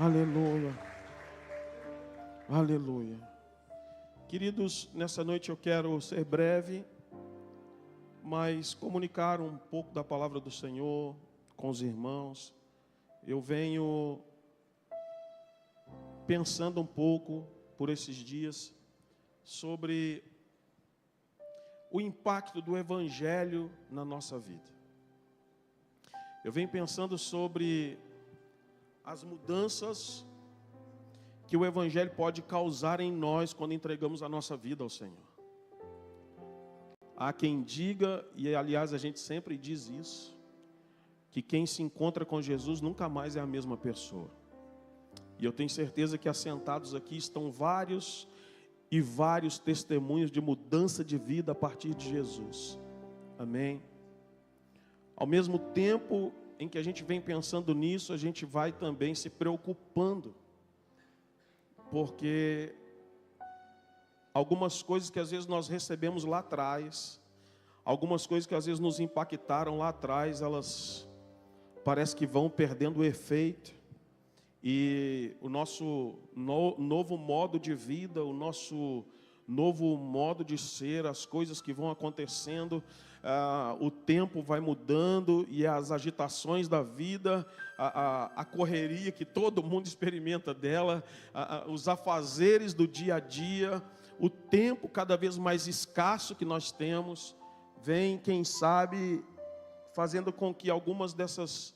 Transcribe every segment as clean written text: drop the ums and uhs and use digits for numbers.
Aleluia. Aleluia. Queridos, nessa noite eu quero ser breve, mas comunicar um pouco da palavra do Senhor com os irmãos. Eu venho pensando um pouco por esses dias sobre o impacto do Evangelho na nossa vida. Eu venho pensando sobre as mudanças que o Evangelho pode causar em nós quando entregamos a nossa vida ao Senhor. Há quem diga, e aliás a gente sempre diz isso, que quem se encontra com Jesus nunca mais é a mesma pessoa. E eu tenho certeza que assentados aqui estão vários testemunhos de mudança de vida a partir de Jesus. Amém? Ao mesmo tempo em que a gente vem pensando nisso, a gente vai também se preocupando, porque algumas coisas que às vezes nós recebemos lá atrás, algumas coisas que às vezes nos impactaram lá atrás, elas parece que vão perdendo o efeito, e o nosso novo modo de vida, o nosso novo modo de ser, as coisas que vão acontecendo, o tempo vai mudando e as agitações da vida, a correria que todo mundo experimenta dela, os afazeres do dia a dia, o tempo cada vez mais escasso que nós temos, vem, quem sabe, fazendo com que algumas dessas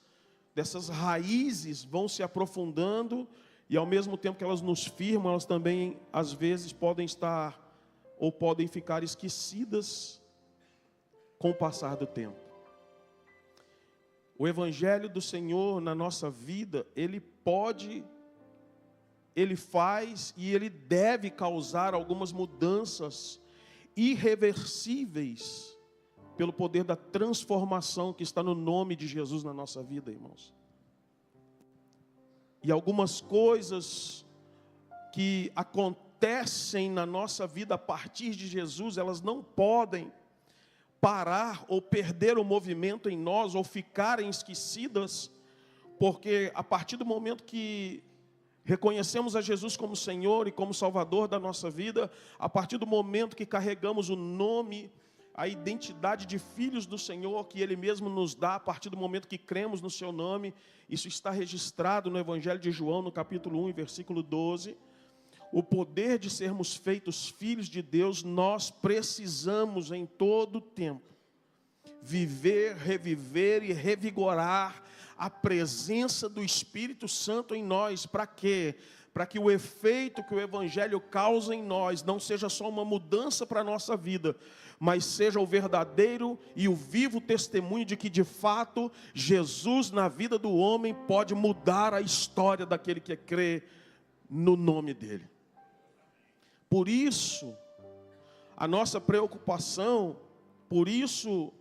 raízes vão se aprofundando, e ao mesmo tempo que elas nos firmam, elas também às vezes podem estar ou podem ficar esquecidas com o passar do tempo. O Evangelho do Senhor na nossa vida, ele faz e ele deve causar algumas mudanças irreversíveis pelo poder da transformação que está no nome de Jesus na nossa vida, irmãos. E algumas coisas que acontecem na nossa vida a partir de Jesus, elas não podem parar ou perder o movimento em nós, ou ficarem esquecidas, porque a partir do momento que reconhecemos a Jesus como Senhor e como Salvador da nossa vida, a partir do momento que carregamos o nome, a identidade de filhos do Senhor que Ele mesmo nos dá, a partir do momento que cremos no Seu nome, isso está registrado no Evangelho de João, no capítulo 1, versículo 12, o poder de sermos feitos filhos de Deus, nós precisamos em todo o tempo viver, reviver e revigorar a presença do Espírito Santo em nós. Para quê? Para que o efeito que o Evangelho causa em nós não seja só uma mudança para a nossa vida, mas seja o verdadeiro e o vivo testemunho de que, de fato, Jesus na vida do homem pode mudar a história daquele que crê no nome dEle. Por isso, a nossa preocupação, por isso,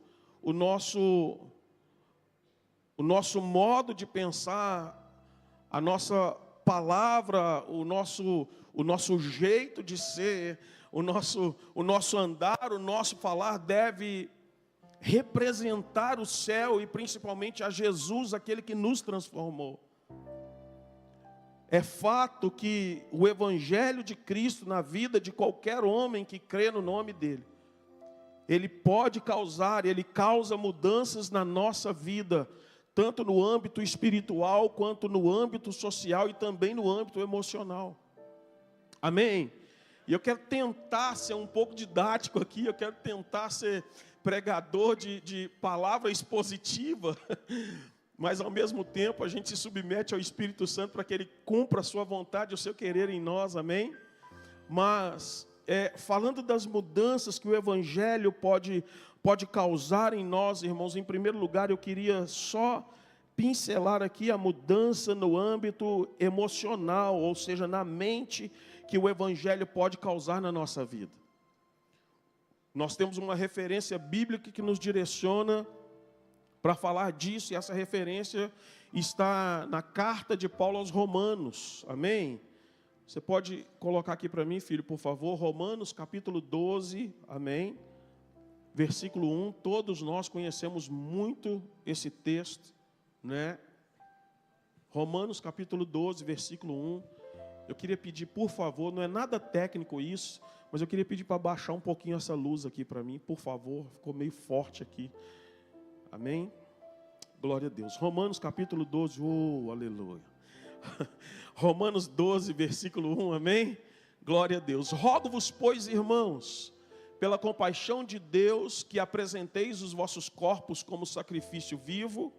o nosso modo de pensar, a nossa palavra, o nosso jeito de ser, o nosso andar, o nosso falar deve representar o céu e principalmente a Jesus, aquele que nos transformou. É fato que o Evangelho de Cristo na vida de qualquer homem que crê no nome dEle, ele pode causar, ele causa mudanças na nossa vida, tanto no âmbito espiritual, quanto no âmbito social e também no âmbito emocional. Amém? E eu quero tentar ser um pouco didático aqui, eu quero tentar ser pregador de palavra expositiva, mas ao mesmo tempo a gente se submete ao Espírito Santo para que Ele cumpra a sua vontade, o seu querer em nós, amém? Mas, falando das mudanças que o Evangelho pode causar em nós, irmãos, em primeiro lugar eu queria só pincelar aqui a mudança no âmbito emocional, ou seja, na mente, que o Evangelho pode causar na nossa vida. Nós temos uma referência bíblica que nos direciona para falar disso, e essa referência está na carta de Paulo aos Romanos, amém? Você pode colocar aqui para mim, filho, por favor, Romanos capítulo 12, amém? Versículo 1, todos nós conhecemos muito esse texto, né? Romanos capítulo 12, versículo 1. Eu queria pedir, por favor, não é nada técnico isso, mas eu queria pedir para baixar um pouquinho essa luz aqui para mim, por favor. Ficou meio forte aqui. Amém? Glória a Deus. Romanos capítulo 12, aleluia. Romanos 12, versículo 1, amém? Glória a Deus. Rogo-vos, pois, irmãos, pela compaixão de Deus, que apresenteis os vossos corpos como sacrifício vivo,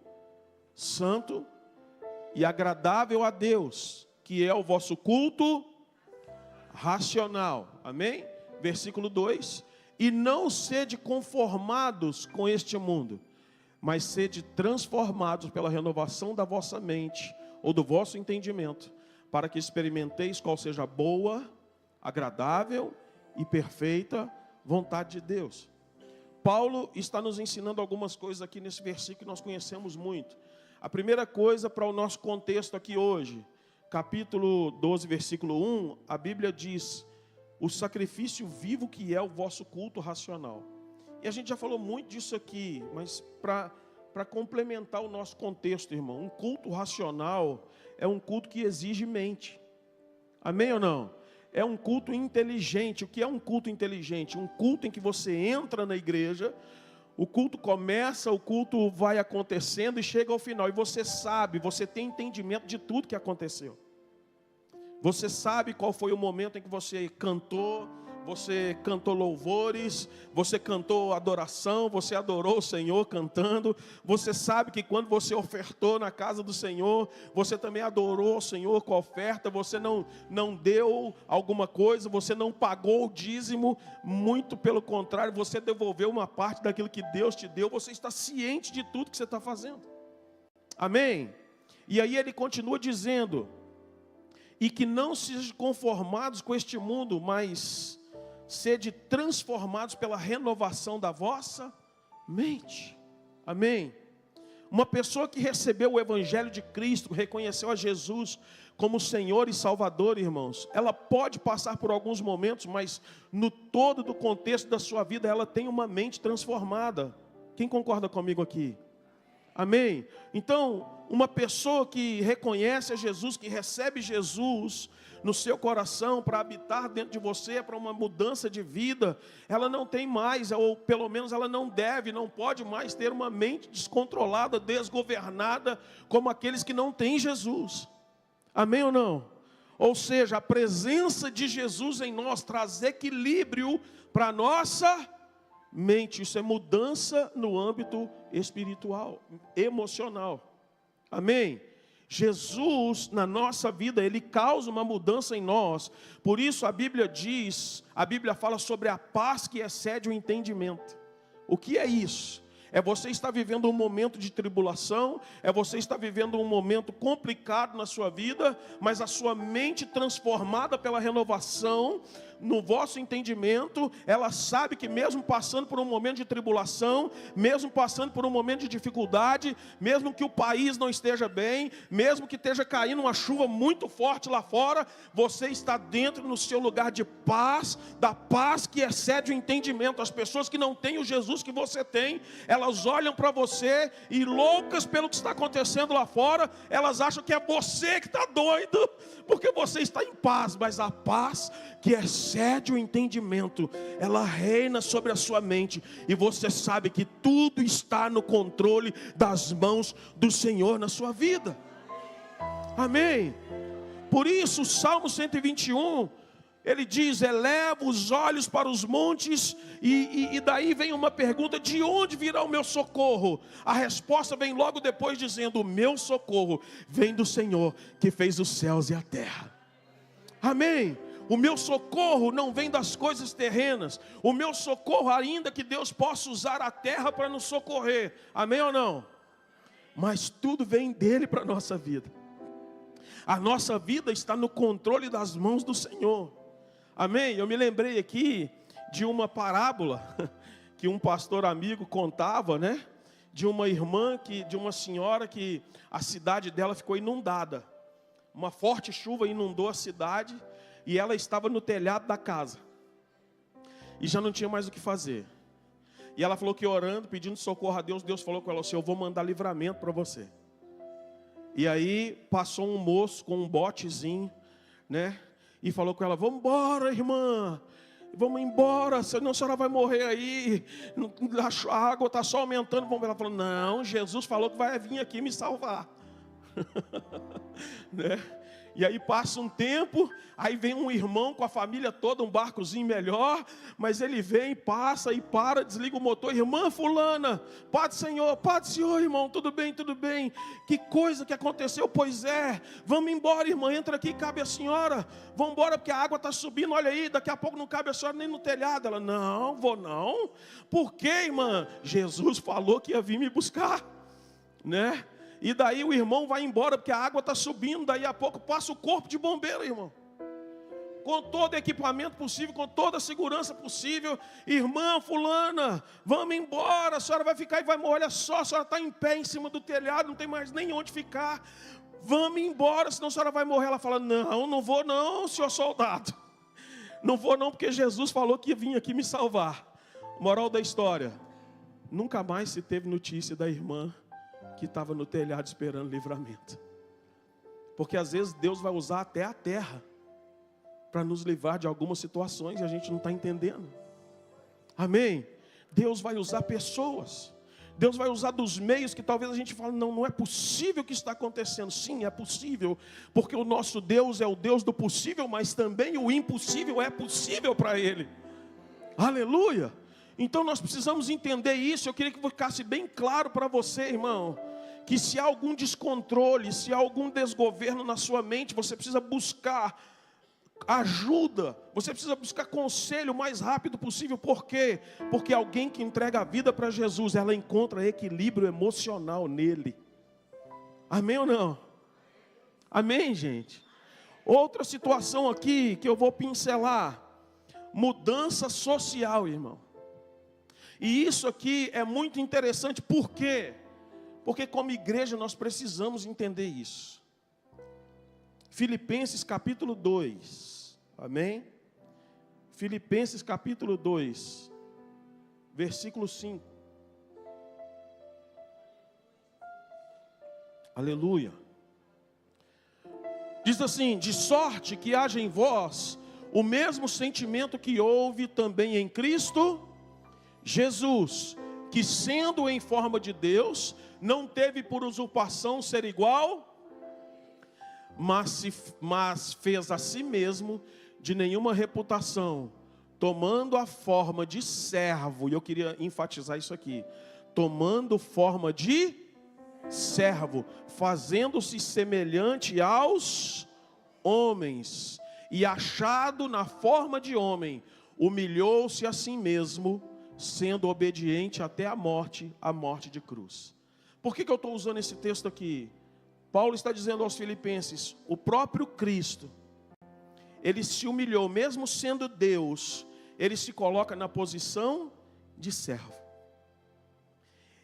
santo e agradável a Deus, que é o vosso culto racional. Amém? Versículo 2. E não sede conformados com este mundo, mas sede transformados pela renovação da vossa mente, ou do vosso entendimento, para que experimenteis qual seja a boa, agradável e perfeita vontade de Deus. Paulo está nos ensinando algumas coisas aqui nesse versículo que nós conhecemos muito. A primeira coisa para o nosso contexto aqui hoje, capítulo 12, versículo 1, a Bíblia diz: o sacrifício vivo que é o vosso culto racional. E a gente já falou muito disso aqui, mas para complementar o nosso contexto, irmão, um culto racional é um culto que exige mente. Amém ou não? É um culto inteligente. O que é um culto inteligente? Um culto em que você entra na igreja, o culto começa, o culto vai acontecendo e chega ao final. E você sabe, você tem entendimento de tudo que aconteceu. Você sabe qual foi o momento em que você cantou louvores, você cantou adoração, você adorou o Senhor cantando. Você sabe que quando você ofertou na casa do Senhor, você também adorou o Senhor com a oferta. Você não deu alguma coisa, você não pagou o dízimo, muito pelo contrário, você devolveu uma parte daquilo que Deus te deu. Você está ciente de tudo que você está fazendo. Amém? E aí ele continua dizendo: e que não sejam conformados com este mundo, mas sede transformados pela renovação da vossa mente. Amém? Uma pessoa que recebeu o Evangelho de Cristo, reconheceu a Jesus como Senhor e Salvador, irmãos, ela pode passar por alguns momentos, mas no todo do contexto da sua vida, ela tem uma mente transformada. Quem concorda comigo aqui? Amém? Então, uma pessoa que reconhece a Jesus, que recebe Jesus no seu coração para habitar dentro de você, para uma mudança de vida, ela não tem mais, ou pelo menos ela não deve, não pode mais ter uma mente descontrolada, desgovernada, como aqueles que não têm Jesus. Amém ou não? Ou seja, a presença de Jesus em nós traz equilíbrio para a nossa mente. Isso é mudança no âmbito espiritual, emocional. Amém? Jesus, na nossa vida, Ele causa uma mudança em nós. Por isso a Bíblia fala sobre a paz que excede o entendimento. O que é isso? É você estar vivendo um momento de tribulação, é você estar vivendo um momento complicado na sua vida, mas a sua mente transformada pela renovação, no vosso entendimento, ela sabe que mesmo passando por um momento de tribulação, mesmo passando por um momento de dificuldade, mesmo que o país não esteja bem, mesmo que esteja caindo uma chuva muito forte lá fora, você está dentro no seu lugar de paz, da paz que excede o entendimento. As pessoas que não têm o Jesus que você tem, elas olham para você e loucas pelo que está acontecendo lá fora, elas acham que é você que está doido, porque você está em paz, mas a paz que excede o entendimento, ela reina sobre a sua mente, e você sabe que tudo está no controle das mãos do Senhor na sua vida. Amém? Por isso o Salmo 121, ele diz: eleva os olhos para os montes, e daí vem uma pergunta: de onde virá o meu socorro? A resposta vem logo depois dizendo: o meu socorro vem do Senhor que fez os céus e a terra. Amém? O meu socorro não vem das coisas terrenas. O meu socorro, ainda que Deus possa usar a terra para nos socorrer. Amém ou não? Mas tudo vem dele para a nossa vida. A nossa vida está no controle das mãos do Senhor. Amém? Eu me lembrei aqui de uma parábola que um pastor amigo contava, né? De uma irmã, de uma senhora que a cidade dela ficou inundada. Uma forte chuva inundou a cidade e ela estava no telhado da casa. E já não tinha mais o que fazer. E ela falou que orando, pedindo socorro a Deus, Deus falou com ela assim: eu vou mandar livramento para você. E aí passou um moço com um botezinho, né? E falou com ela: vamos embora, irmã. Vamos embora, senão a senhora vai morrer aí. A água está só aumentando. Ela falou: não, Jesus falou que vai vir aqui me salvar. Né? E aí passa um tempo, aí vem um irmão com a família toda, um barcozinho melhor, mas ele vem, passa e para, desliga o motor: irmã fulana, paz do Senhor, irmão, tudo bem, tudo bem. Que coisa que aconteceu? Pois é, vamos embora, irmã, entra aqui, cabe a senhora. Vamos embora porque a água está subindo, olha aí, daqui a pouco não cabe a senhora nem no telhado. Ela: não, vou não. Por quê, irmã? Jesus falou que ia vir me buscar, né? E daí o irmão vai embora porque a água está subindo. Daí a pouco passa o corpo de bombeiro, irmão, com todo o equipamento possível, com toda a segurança possível. Irmã fulana, vamos embora, a senhora vai ficar e vai morrer. Olha só, a senhora está em pé em cima do telhado, não tem mais nem onde ficar. Vamos embora, senão a senhora vai morrer. Ela fala: não, não vou não, senhor soldado. Não vou não, porque Jesus falou que ia vir aqui me salvar. Moral da história: nunca mais se teve notícia da irmã que estava no telhado esperando livramento. Porque às vezes Deus vai usar até a terra para nos livrar de algumas situações e a gente não está entendendo. Amém? Deus vai usar pessoas. Deus vai usar dos meios que talvez a gente fale: não, não é possível que está acontecendo. Sim, é possível, porque o nosso Deus é o Deus do possível, mas também o impossível é possível para Ele. Aleluia! Então nós precisamos entender isso. Eu queria que ficasse bem claro para você, irmão, que se há algum descontrole, se há algum desgoverno na sua mente, você precisa buscar ajuda, você precisa buscar conselho o mais rápido possível. Por quê? Porque alguém que entrega a vida para Jesus, ela encontra equilíbrio emocional nele. Amém ou não? Amém, gente? Outra situação aqui que eu vou pincelar: mudança social, irmão. E isso aqui é muito interessante. Por quê? Porque como igreja nós precisamos entender isso. Filipenses capítulo 2, amém? Filipenses capítulo 2, versículo 5. Aleluia. Diz assim: de sorte que haja em vós o mesmo sentimento que houve também em Cristo Jesus, que sendo em forma de Deus, não teve por usurpação ser igual, mas fez a si mesmo de nenhuma reputação, tomando a forma de servo. E eu queria enfatizar isso aqui: tomando forma de servo, fazendo-se semelhante aos homens, e achado na forma de homem, humilhou-se a si mesmo, sendo obediente até a morte de cruz. Por que eu estou usando esse texto aqui? Paulo está dizendo aos filipenses: o próprio Cristo, Ele se humilhou, mesmo sendo Deus, Ele se coloca na posição de servo.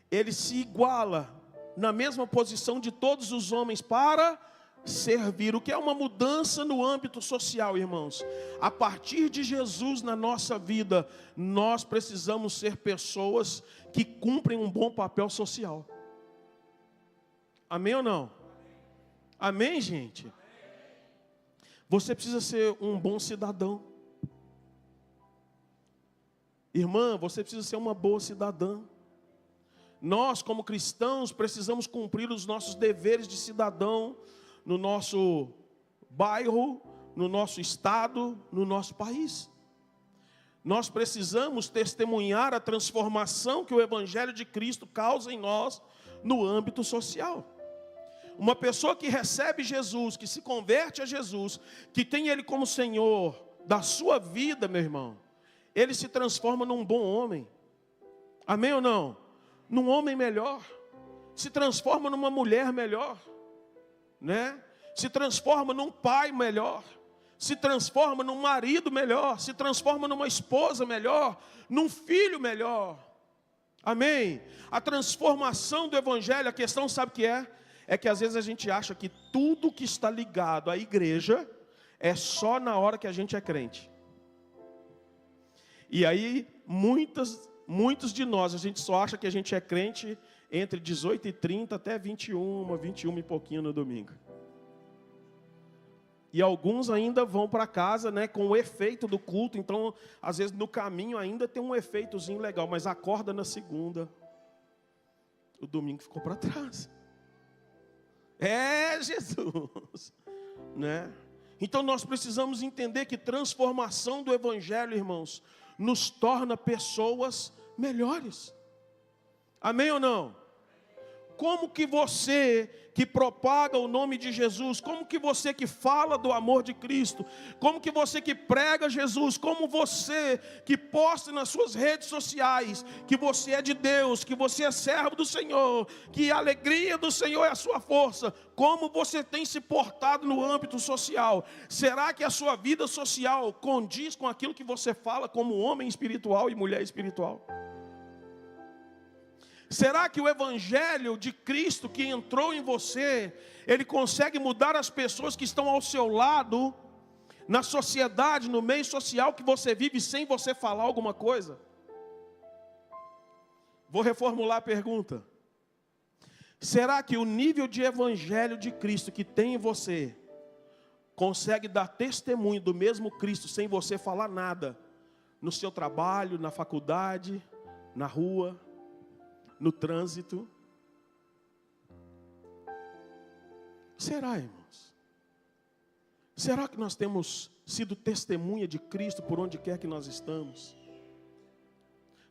Ele se iguala na mesma posição de todos os homens para servir, o que é uma mudança no âmbito social, irmãos. A partir de Jesus na nossa vida, nós precisamos ser pessoas que cumprem um bom papel social. Amém ou não? Amém, gente? Você precisa ser um bom cidadão. Irmã, você precisa ser uma boa cidadã. Nós, como cristãos, precisamos cumprir os nossos deveres de cidadão no nosso bairro, no nosso estado, no nosso país. Nós precisamos testemunhar a transformação que o Evangelho de Cristo causa em nós no âmbito social. Uma pessoa que recebe Jesus, que se converte a Jesus, que tem Ele como Senhor da sua vida, meu irmão, ele se transforma num bom homem. Amém ou não? Num homem melhor. Se transforma numa mulher melhor, né? Se transforma num pai melhor, se transforma num marido melhor, se transforma numa esposa melhor, num filho melhor. Amém? A transformação do Evangelho, a questão sabe o que é? É que às vezes a gente acha que tudo que está ligado à igreja é só na hora que a gente é crente. E aí muitos de nós, a gente só acha que a gente é crente entre 18h30 até 21 e pouquinho no domingo. E alguns ainda vão para casa, né, com o efeito do culto. Então, às vezes no caminho ainda tem um efeitozinho legal, mas acorda na segunda. O domingo ficou para trás. É Jesus, né? Então nós precisamos entender que transformação do evangelho, irmãos, nos torna pessoas melhores. Amém ou não? Como que você que propaga o nome de Jesus, como que você que fala do amor de Cristo, como que você que prega Jesus, como você que posta nas suas redes sociais, que você é de Deus, que você é servo do Senhor, que a alegria do Senhor é a sua força, como você tem se portado no âmbito social? Será que a sua vida social condiz com aquilo que você fala como homem espiritual e mulher espiritual? Será que o evangelho de Cristo que entrou em você, ele consegue mudar as pessoas que estão ao seu lado, na sociedade, no meio social que você vive, sem você falar alguma coisa? Vou reformular a pergunta. Será que o nível de evangelho de Cristo que tem em você, consegue dar testemunho do mesmo Cristo, sem você falar nada, no seu trabalho, na faculdade, na rua, no trânsito? Será, irmãos? Será que nós temos sido testemunha de Cristo por onde quer que nós estamos?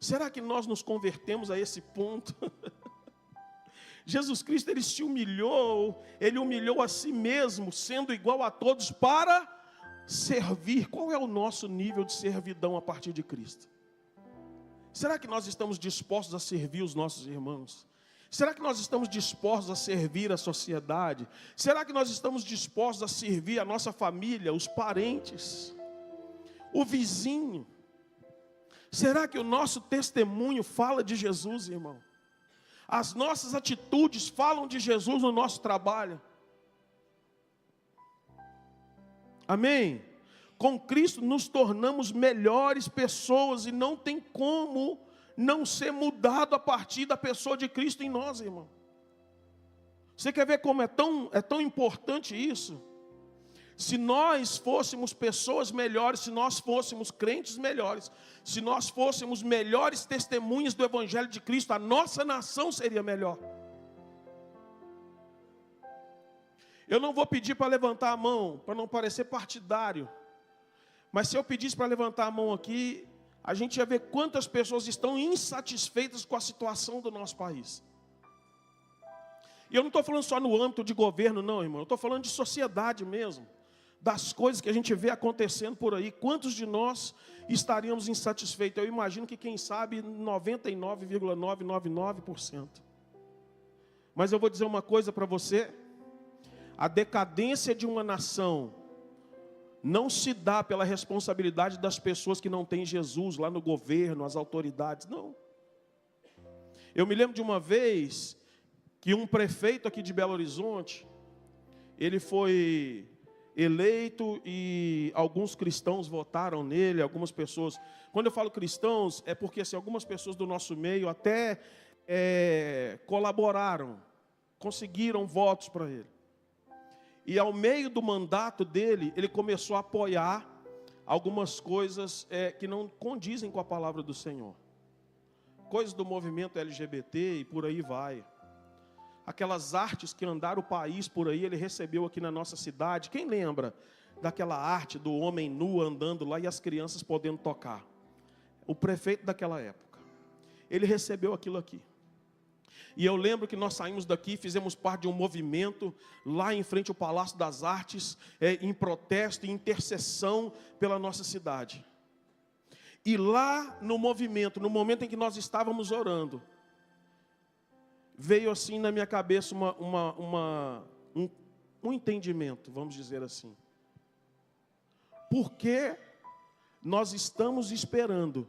Será que nós nos convertemos a esse ponto? Jesus Cristo, ele se humilhou, ele humilhou a si mesmo, sendo igual a todos para servir. Qual é o nosso nível de servidão a partir de Cristo? Será que nós estamos dispostos a servir os nossos irmãos? Será que nós estamos dispostos a servir a sociedade? Será que nós estamos dispostos a servir a nossa família, os parentes, o vizinho? Será que o nosso testemunho fala de Jesus, irmão? As nossas atitudes falam de Jesus no nosso trabalho? Amém? Com Cristo nos tornamos melhores pessoas e não tem como não ser mudado a partir da pessoa de Cristo em nós, irmão. Você quer ver como é tão importante isso? Se nós fôssemos pessoas melhores, se nós fôssemos crentes melhores, se nós fôssemos melhores testemunhas do Evangelho de Cristo, a nossa nação seria melhor. Eu não vou pedir para levantar a mão, para não parecer partidário. Mas se eu pedisse para levantar a mão aqui, a gente ia ver quantas pessoas estão insatisfeitas com a situação do nosso país. E eu não estou falando só no âmbito de governo, não, irmão. Eu estou falando de sociedade mesmo. Das coisas que a gente vê acontecendo por aí. Quantos de nós estaríamos insatisfeitos? Eu imagino que, quem sabe, 99,999%. Mas eu vou dizer uma coisa para você. A decadência de uma nação não se dá pela responsabilidade das pessoas que não têm Jesus lá no governo, as autoridades, não. Eu me lembro de uma vez que um prefeito aqui de Belo Horizonte, ele foi eleito e alguns cristãos votaram nele, algumas pessoas. Quando eu falo cristãos, é porque assim, algumas pessoas do nosso meio até colaboraram, conseguiram votos para ele. E ao meio do mandato dele, ele começou a apoiar algumas coisas que não condizem com a palavra do Senhor. Coisas do movimento LGBT e por aí vai. Aquelas artes que andaram o país por aí, ele recebeu aqui na nossa cidade. Quem lembra daquela arte do homem nu andando lá e as crianças podendo tocar? O prefeito daquela época. Ele recebeu aquilo aqui. E eu lembro que nós saímos daqui, fizemos parte de um movimento lá em frente ao Palácio das Artes, em protesto e intercessão pela nossa cidade. E lá no movimento, no momento em que nós estávamos orando, veio assim na minha cabeça um entendimento, vamos dizer assim. Por que nós estamos esperando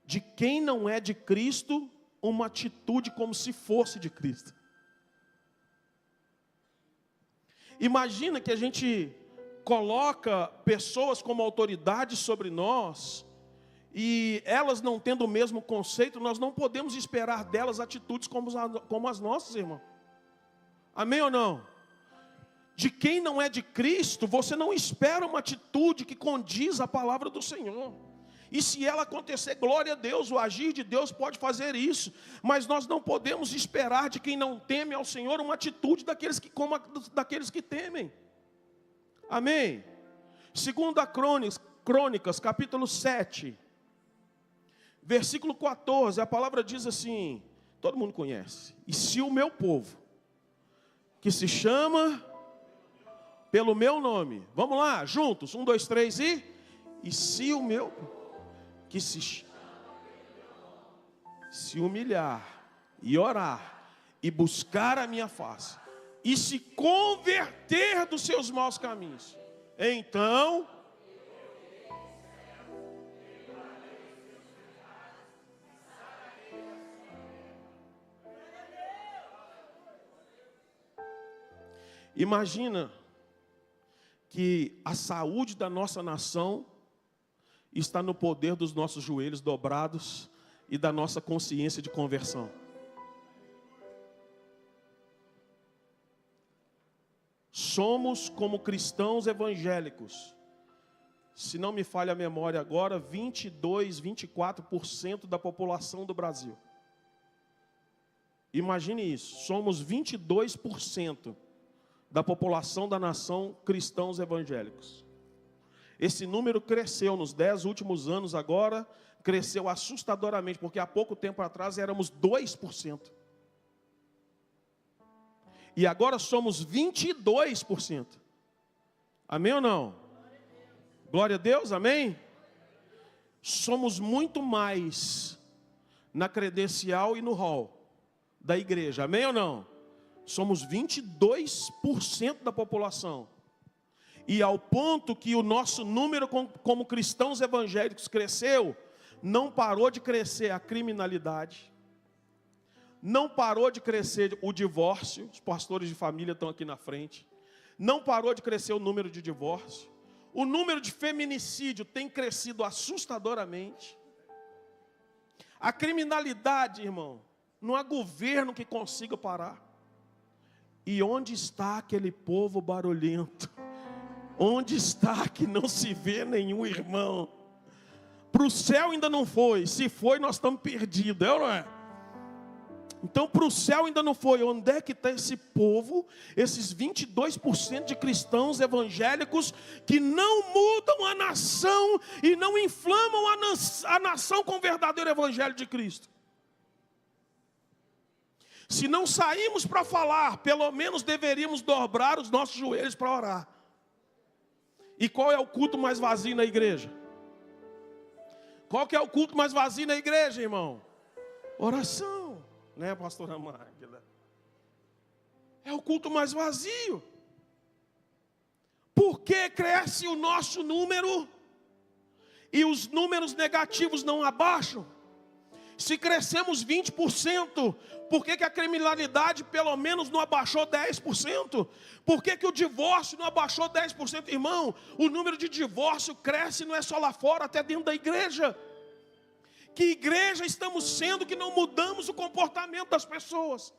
de quem não é de Cristo uma atitude como se fosse de Cristo? Imagina que a gente coloca pessoas como autoridade sobre nós e elas não tendo o mesmo conceito, nós não podemos esperar delas atitudes como as nossas, irmão. Amém ou não? De quem não é de Cristo, você não espera uma atitude que condiz a palavra do Senhor. E se ela acontecer, glória a Deus, o agir de Deus pode fazer isso. Mas nós não podemos esperar de quem não teme ao Senhor uma atitude como a daqueles que temem. Amém? 2 Crônicas, capítulo 7, versículo 14, a palavra diz assim, todo mundo conhece: e se o meu povo, que se chama pelo meu nome, vamos lá, juntos, 1, 2, 3 e se o meu, que se humilhar e orar e buscar a minha face e se converter dos seus maus caminhos, então imagina que a saúde da nossa nação está no poder dos nossos joelhos dobrados e da nossa consciência de conversão. Somos como cristãos evangélicos, se não me falha a memória agora, 24% da população do Brasil. Imagine isso, somos 22% da população da nação cristãos evangélicos. Esse número cresceu nos 10 últimos anos, agora cresceu assustadoramente, porque há pouco tempo atrás éramos 2%. E agora somos 22%. Amém ou não? Glória a Deus, amém? Somos muito mais na credencial e no hall da igreja, amém ou não? Somos 22% da população. E ao ponto que o nosso número como cristãos evangélicos cresceu, não parou de crescer a criminalidade, não parou de crescer o divórcio, os pastores de família estão aqui na frente, não parou de crescer o número de divórcio, o número de feminicídio tem crescido assustadoramente. A criminalidade, irmão, não há governo que consiga parar. E onde está aquele povo barulhento? Onde está que não se vê nenhum irmão? Para o céu ainda não foi. Se foi, nós estamos perdidos, é ou não é? Então, para o céu ainda não foi. Onde é que está esse povo, esses 22% de cristãos evangélicos que não mudam a nação e não inflamam a nação com o verdadeiro evangelho de Cristo? Se não saímos para falar, pelo menos deveríamos dobrar os nossos joelhos para orar. E qual é o culto mais vazio na igreja? Qual que é o culto mais vazio na igreja, irmão? Oração, né, pastora Magda? É o culto mais vazio. Por que cresce o nosso número e os números negativos não abaixam? Se crescemos 20%, por que a criminalidade pelo menos não abaixou 10%? Por que o divórcio não abaixou 10%? Irmão, o número de divórcio cresce, não é só lá fora, até dentro da igreja. Que igreja estamos sendo que não mudamos o comportamento das pessoas?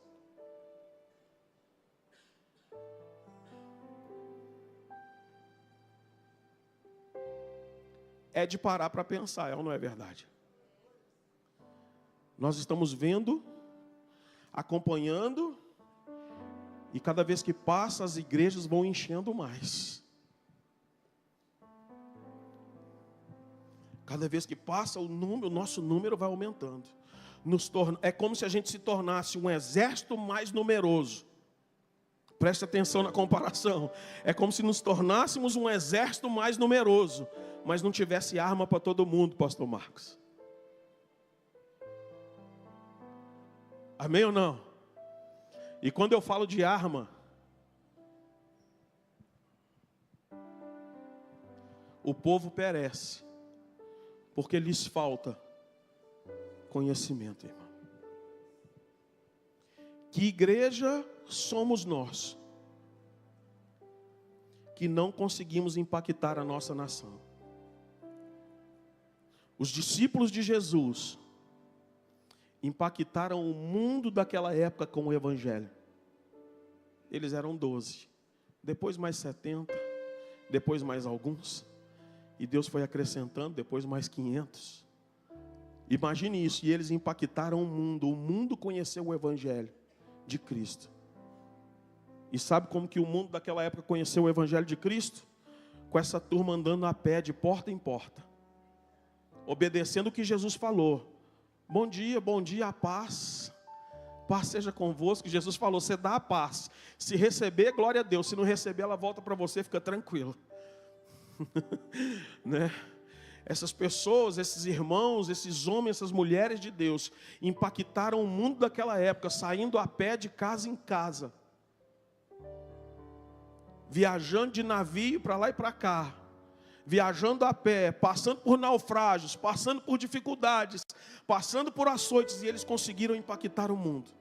É de parar para pensar, é ou não é verdade? Nós estamos vendo, acompanhando, e cada vez que passa, as igrejas vão enchendo mais. Cada vez que passa, o nosso número vai aumentando. É como se a gente se tornasse um exército mais numeroso. Preste atenção na comparação. É como se nos tornássemos um exército mais numeroso, mas não tivesse arma para todo mundo, pastor Marcos. Amém ou não? E quando eu falo de arma, o povo perece, porque lhes falta conhecimento, irmão. Que igreja somos nós, que não conseguimos impactar a nossa nação? Os discípulos de Jesus impactaram o mundo daquela época com o Evangelho. Eles eram 12, depois mais 70, depois mais alguns, e Deus foi acrescentando, depois mais 500. Imagine isso, e eles impactaram o mundo conheceu o Evangelho de Cristo. E sabe como que o mundo daquela época conheceu o Evangelho de Cristo? Com essa turma andando a pé de porta em porta, obedecendo o que Jesus falou. Bom dia, a paz. Paz seja convosco. Jesus falou, você dá a paz. Se receber, glória a Deus. Se não receber, ela volta para você, fica tranquilo. Né? Essas pessoas, esses irmãos, esses homens, essas mulheres de Deus, impactaram o mundo daquela época, saindo a pé de casa em casa, viajando de navio para lá e para cá, viajando a pé, passando por naufrágios, passando por dificuldades, passando por açoites, e eles conseguiram impactar o mundo.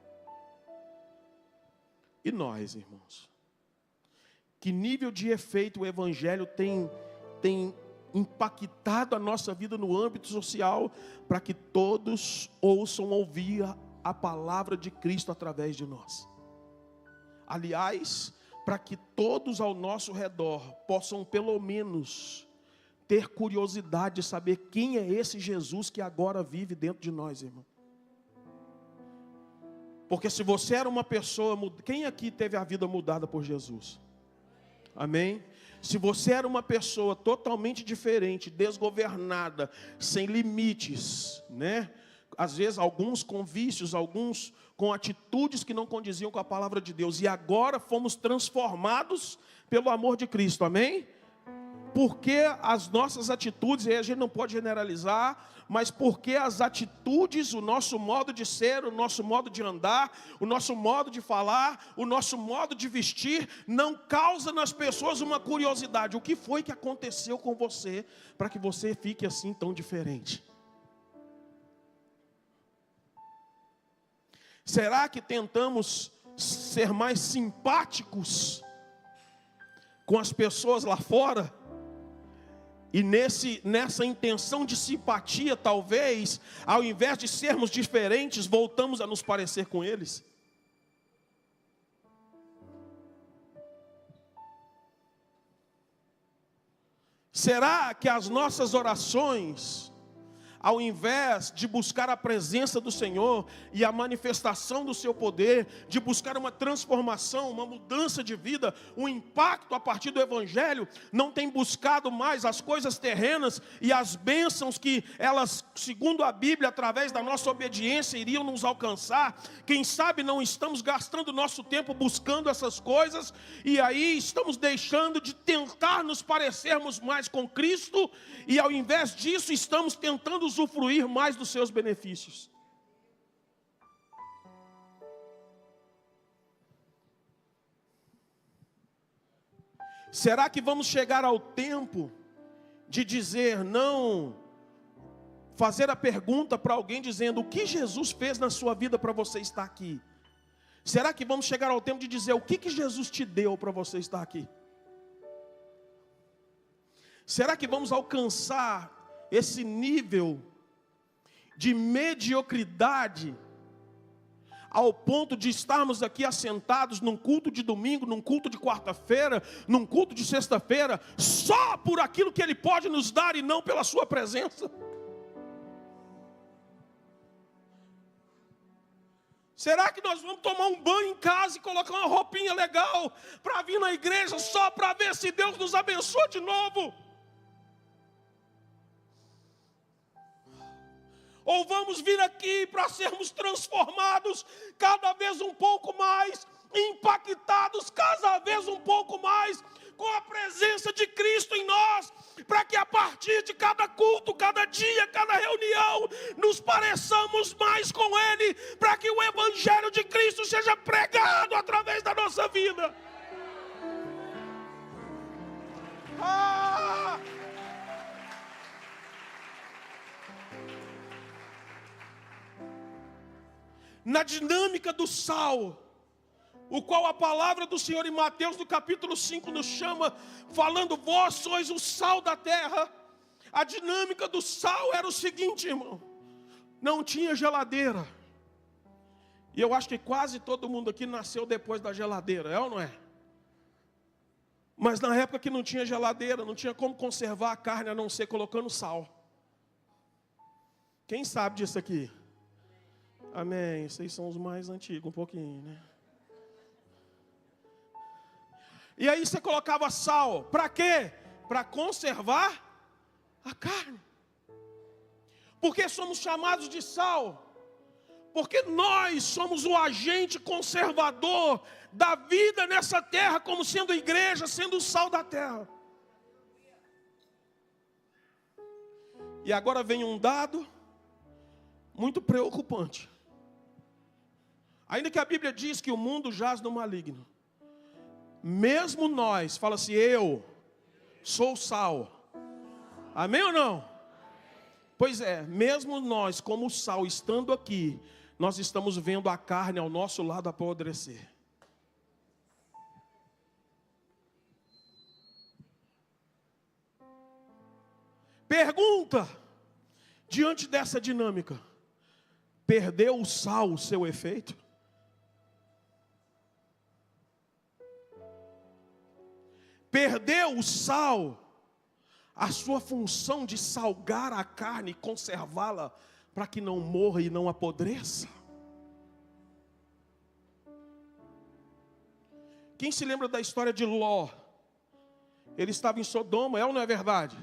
E nós, irmãos, que nível de efeito o Evangelho tem impactado a nossa vida no âmbito social, para que todos ouçam ouvir a palavra de Cristo através de nós. Aliás, para que todos ao nosso redor possam pelo menos ter curiosidade de saber quem é esse Jesus que agora vive dentro de nós, irmão. Porque se você era uma pessoa, quem aqui teve a vida mudada por Jesus? Amém? Se você era uma pessoa totalmente diferente, desgovernada, sem limites, né? Às vezes alguns com vícios, alguns com atitudes que não condiziam com a palavra de Deus, e agora fomos transformados pelo amor de Cristo, amém? Porque as nossas atitudes, e a gente não pode generalizar, mas porque as atitudes, o nosso modo de ser, o nosso modo de andar, o nosso modo de falar, o nosso modo de vestir, não causa nas pessoas uma curiosidade. O que foi que aconteceu com você para que você fique assim tão diferente? Será que tentamos ser mais simpáticos com as pessoas lá fora? E nessa intenção de simpatia, talvez, ao invés de sermos diferentes, voltamos a nos parecer com eles? Será que as nossas orações, ao invés de buscar a presença do Senhor e a manifestação do seu poder, de buscar uma transformação, uma mudança de vida, um impacto a partir do Evangelho, não tem buscado mais as coisas terrenas e as bênçãos que elas, segundo a Bíblia, através da nossa obediência, iriam nos alcançar? Quem sabe não estamos gastando nosso tempo buscando essas coisas, e aí estamos deixando de tentar nos parecermos mais com Cristo, e ao invés disso estamos tentando usufruir mais dos seus benefícios. Será que vamos chegar ao tempo de dizer não, fazer a pergunta para alguém dizendo: o que Jesus fez na sua vida para você estar aqui? Será que vamos chegar ao tempo de dizer: o que Jesus te deu para você estar aqui? Será que vamos alcançar esse nível de mediocridade ao ponto de estarmos aqui assentados num culto de domingo, num culto de quarta-feira, num culto de sexta-feira, só por aquilo que Ele pode nos dar e não pela sua presença? Será que nós vamos tomar um banho em casa e colocar uma roupinha legal para vir na igreja só para ver se Deus nos abençoa de novo? Ou vamos vir aqui para sermos transformados cada vez um pouco mais, impactados cada vez um pouco mais com a presença de Cristo em nós, para que a partir de cada culto, cada dia, cada reunião, nos pareçamos mais com Ele, para que o Evangelho de Cristo seja pregado através da nossa vida. Na dinâmica do sal, o qual a palavra do Senhor em Mateus no capítulo 5 nos chama, falando: vós sois o sal da terra. A dinâmica do sal era o seguinte, irmão. Não tinha geladeira. E eu acho que quase todo mundo aqui nasceu depois da geladeira, é ou não é? Mas na época que não tinha geladeira, não tinha como conservar a carne a não ser colocando sal. Quem sabe disso aqui? Amém. Vocês são os mais antigos, um pouquinho, né? E aí você colocava sal. Para quê? Para conservar a carne. Porque somos chamados de sal. Porque nós somos o agente conservador da vida nessa terra, como sendo igreja, sendo o sal da terra. E agora vem um dado muito preocupante. Ainda que a Bíblia diz que o mundo jaz no maligno, mesmo nós, fala assim, eu sou sal. Amém ou não? Pois é, mesmo nós, como sal, estando aqui, nós estamos vendo a carne ao nosso lado apodrecer. Pergunta, diante dessa dinâmica, perdeu o sal o seu efeito? Perdeu o sal a sua função de salgar a carne e conservá-la para que não morra e não apodreça? Quem se lembra da história de Ló? Ele estava em Sodoma, é ou não é verdade?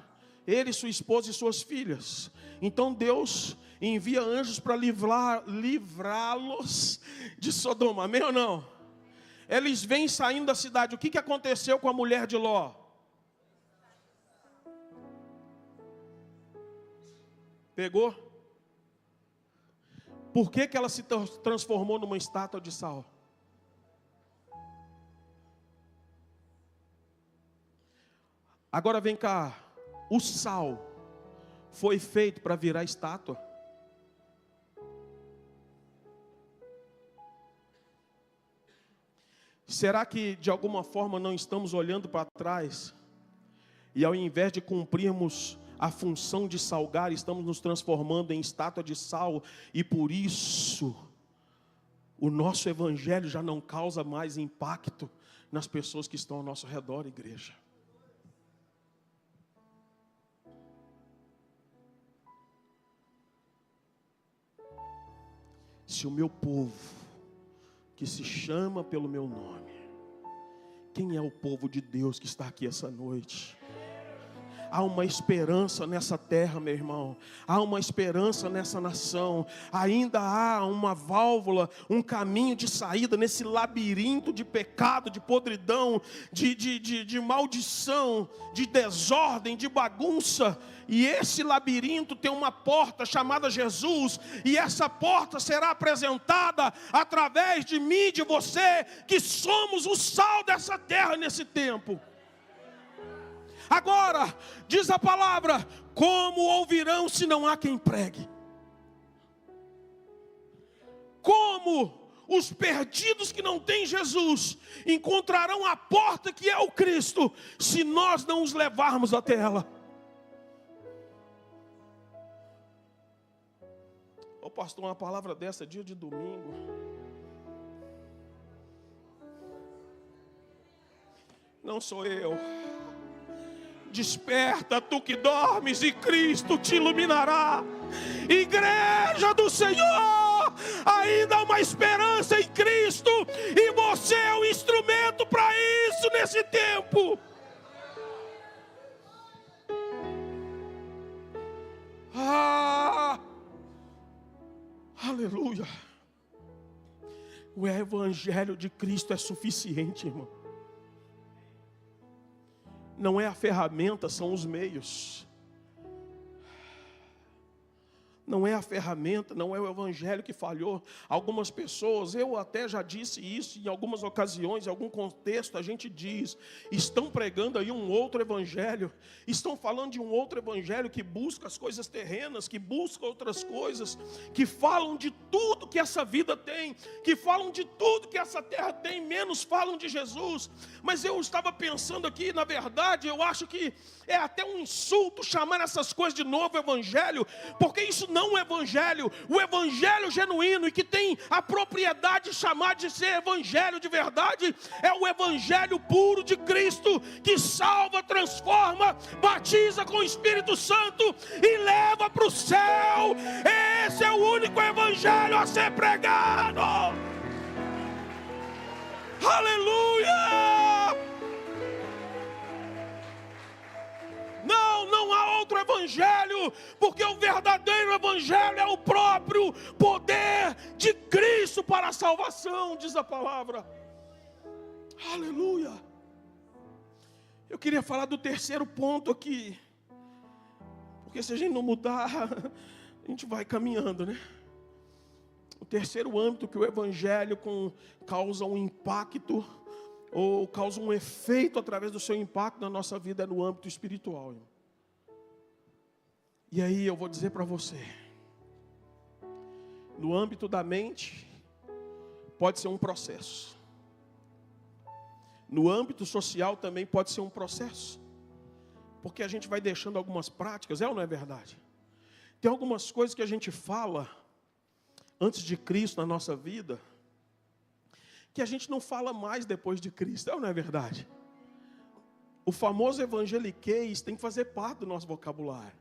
Ele, sua esposa e suas filhas. Então Deus envia anjos para livrá-los de Sodoma, amém ou não? Eles vêm saindo da cidade. O que aconteceu com a mulher de Ló? Pegou? Por que ela se transformou numa estátua de sal? Agora vem cá. O sal foi feito para virar estátua? Será que de alguma forma não estamos olhando para trás e ao invés de cumprirmos a função de salgar, estamos nos transformando em estátua de sal e por isso o nosso evangelho já não causa mais impacto nas pessoas que estão ao nosso redor, igreja? Se o meu povo, que se chama pelo meu nome, quem é o povo de Deus que está aqui essa noite? Há uma esperança nessa terra, meu irmão. Há uma esperança nessa nação. Ainda há uma válvula, um caminho de saída nesse labirinto de pecado, de podridão, de maldição, de desordem, de bagunça. E esse labirinto tem uma porta chamada Jesus. E essa porta será apresentada através de mim, de você, que somos o sal dessa terra nesse tempo. Agora, diz a palavra, como ouvirão se não há quem pregue? Como os perdidos que não têm Jesus encontrarão a porta que é o Cristo, se nós não os levarmos até ela? Ô pastor, uma palavra dessa é dia de domingo. Não sou eu. Desperta, tu que dormes, e Cristo te iluminará. Igreja do Senhor, ainda há uma esperança em Cristo, e você é o instrumento para isso nesse tempo. Aleluia. O evangelho de Cristo é suficiente, irmão. Não é a ferramenta, são os meios. Não é a ferramenta, não é o evangelho que falhou. Algumas pessoas, eu até já disse isso em algumas ocasiões, em algum contexto, a gente diz, estão pregando aí um outro evangelho, estão falando de um outro evangelho que busca as coisas terrenas, que busca outras coisas, que falam de tudo que essa vida tem, que falam de tudo que essa terra tem, menos falam de Jesus. Mas eu estava pensando aqui, na verdade, eu acho que é até um insulto chamar essas coisas de novo evangelho, porque isso não é evangelho. O evangelho genuíno e que tem a propriedade de chamar de ser evangelho de verdade, é o evangelho puro de Cristo, que salva, transforma, batiza com o Espírito Santo e leva para o céu. Esse é o único evangelho a ser pregado. Aleluia! Não há outro evangelho, porque o verdadeiro evangelho é o próprio poder de Cristo para a salvação, diz a palavra. Aleluia! Eu queria falar do terceiro ponto aqui, porque se a gente não mudar, a gente vai caminhando, né? O terceiro âmbito que o evangelho causa um impacto, ou causa um efeito através do seu impacto na nossa vida, é no âmbito espiritual, irmão. E aí eu vou dizer para você, no âmbito da mente, pode ser um processo. No âmbito social também pode ser um processo. Porque a gente vai deixando algumas práticas, é ou não é verdade? Tem algumas coisas que a gente fala antes de Cristo na nossa vida, que a gente não fala mais depois de Cristo, é ou não é verdade? O famoso evangeliquez tem que fazer parte do nosso vocabulário.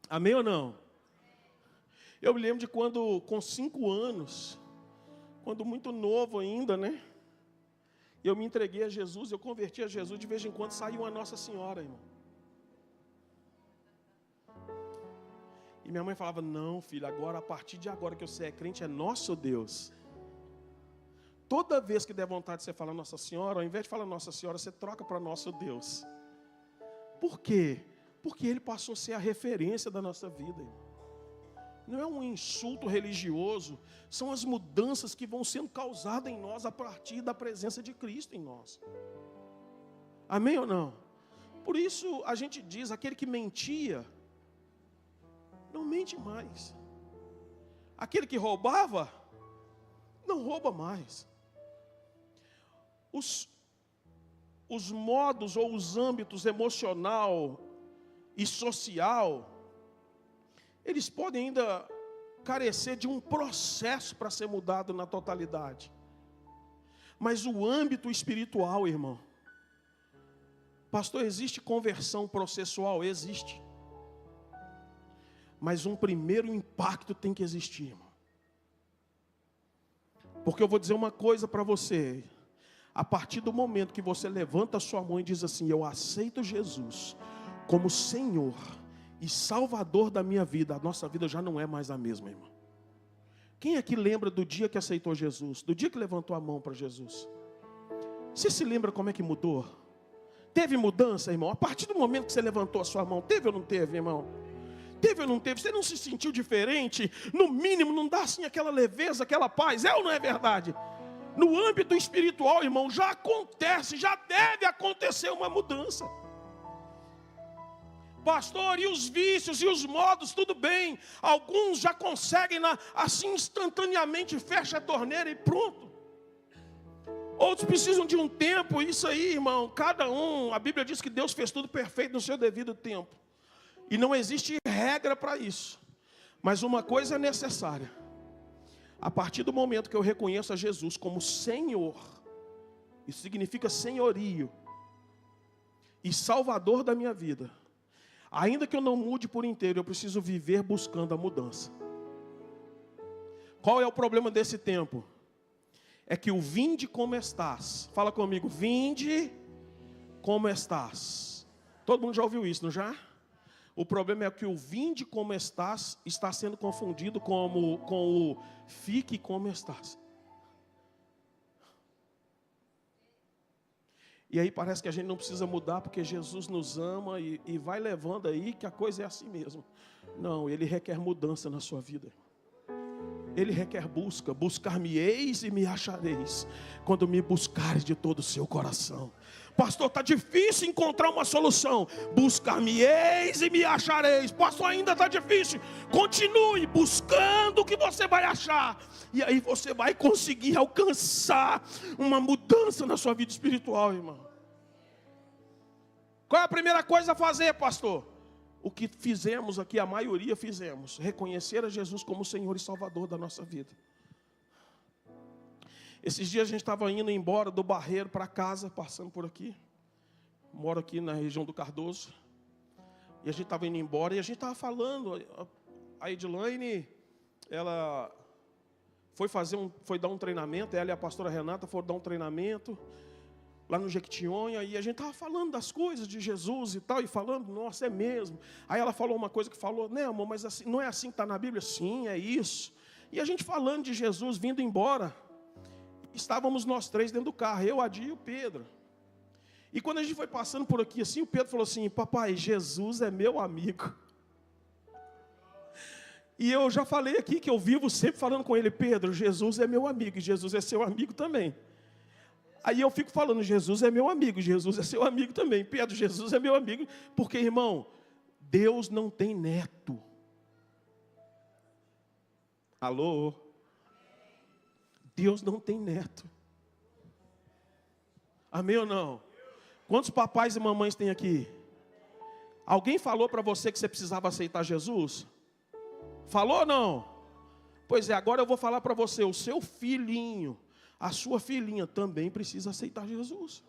Amém ou não? Eu me lembro de quando, com 5 anos, quando muito novo ainda, né? Eu me entreguei a Jesus, eu converti a Jesus, de vez em quando saiu uma Nossa Senhora, irmão. E minha mãe falava, não, filho, agora, a partir de agora que você é crente, é nosso Deus. Toda vez que der vontade de você falar Nossa Senhora, ao invés de falar Nossa Senhora, você troca para nosso Deus. Por quê? Porque Ele passou a ser a referência da nossa vida, irmão. Não é um insulto religioso, são as mudanças que vão sendo causadas em nós a partir da presença de Cristo em nós. Amém ou não? Por isso a gente diz, aquele que mentia, não mente mais. Aquele que roubava, não rouba mais. Os modos ou os âmbitos emocional e social, eles podem ainda carecer de um processo para ser mudado na totalidade. Mas o âmbito espiritual, irmão, pastor, existe conversão processual? Existe. Mas um primeiro impacto tem que existir, irmão. Porque eu vou dizer uma coisa para você. A partir do momento que você levanta a sua mão e diz assim, eu aceito Jesus como Senhor e Salvador da minha vida, a nossa vida já não é mais a mesma, irmão. Quem aqui lembra do dia que aceitou Jesus? Do dia que levantou a mão para Jesus? Você se lembra como é que mudou? Teve mudança, irmão? A partir do momento que você levantou a sua mão, teve ou não teve, irmão? Teve ou não teve? Você não se sentiu diferente? No mínimo, não dá assim aquela leveza, aquela paz? É ou não é verdade? No âmbito espiritual, irmão, já acontece, já deve acontecer uma mudança. Pastor, e os vícios e os modos, tudo bem. Alguns já conseguem, assim instantaneamente, fecha a torneira e pronto. Outros precisam de um tempo, isso aí, irmão, cada um, a Bíblia diz que Deus fez tudo perfeito no seu devido tempo. E não existe regra para isso. Mas uma coisa é necessária. A partir do momento que eu reconheço a Jesus como Senhor, isso significa senhorio, e Salvador da minha vida, ainda que eu não mude por inteiro, eu preciso viver buscando a mudança. Qual é o problema desse tempo? É que o vinde como estás. Fala comigo, vinde como estás. Todo mundo já ouviu isso, não já? O problema é que o vinde como estás está sendo confundido com o fique como estás. E aí parece que a gente não precisa mudar porque Jesus nos ama e vai levando aí que a coisa é assim mesmo. Não, Ele requer mudança na sua vida. ele requer busca. Buscar-me-eis e me achareis, quando me buscares de todo o seu coração. Pastor, está difícil encontrar uma solução. Buscar-me-eis e me achareis. Pastor, ainda está difícil. Continue buscando, que você vai achar. E aí você vai conseguir alcançar uma mudança na sua vida espiritual, irmão. Qual é a primeira coisa a fazer, pastor? O que fizemos aqui, a maioria fizemos. Reconhecer a Jesus como Senhor e Salvador da nossa vida. Esses dias a gente estava indo embora do Barreiro para casa, passando por aqui. Moro aqui na região do Cardoso. E a gente estava indo embora e a gente estava falando. A Edilane, ela foi dar um treinamento. Ela e a pastora Renata foram dar um treinamento lá no Jequitinhonha. E a gente estava falando das coisas de Jesus e tal. E falando, nossa, é mesmo. Aí ela falou uma coisa que falou, né, amor, mas assim, não é assim que está na Bíblia? Sim, é isso. E a gente falando de Jesus, vindo embora. Estávamos nós três dentro do carro, eu, Adi e o Pedro. E quando a gente foi passando por aqui assim, o Pedro falou assim, papai, Jesus é meu amigo. E eu já falei aqui que eu vivo sempre falando com ele, Pedro, Jesus é meu amigo, e Jesus é seu amigo também. Aí eu fico falando, Jesus é meu amigo, Jesus é seu amigo também. Pedro, Jesus é meu amigo, porque, irmão, Deus não tem neto. Alô? Deus não tem neto. Amém ou não? Quantos papais e mamães tem aqui? Alguém falou para você que você precisava aceitar Jesus? Falou ou não? Pois é, agora eu vou falar para você, o seu filhinho, a sua filhinha também precisa aceitar Jesus.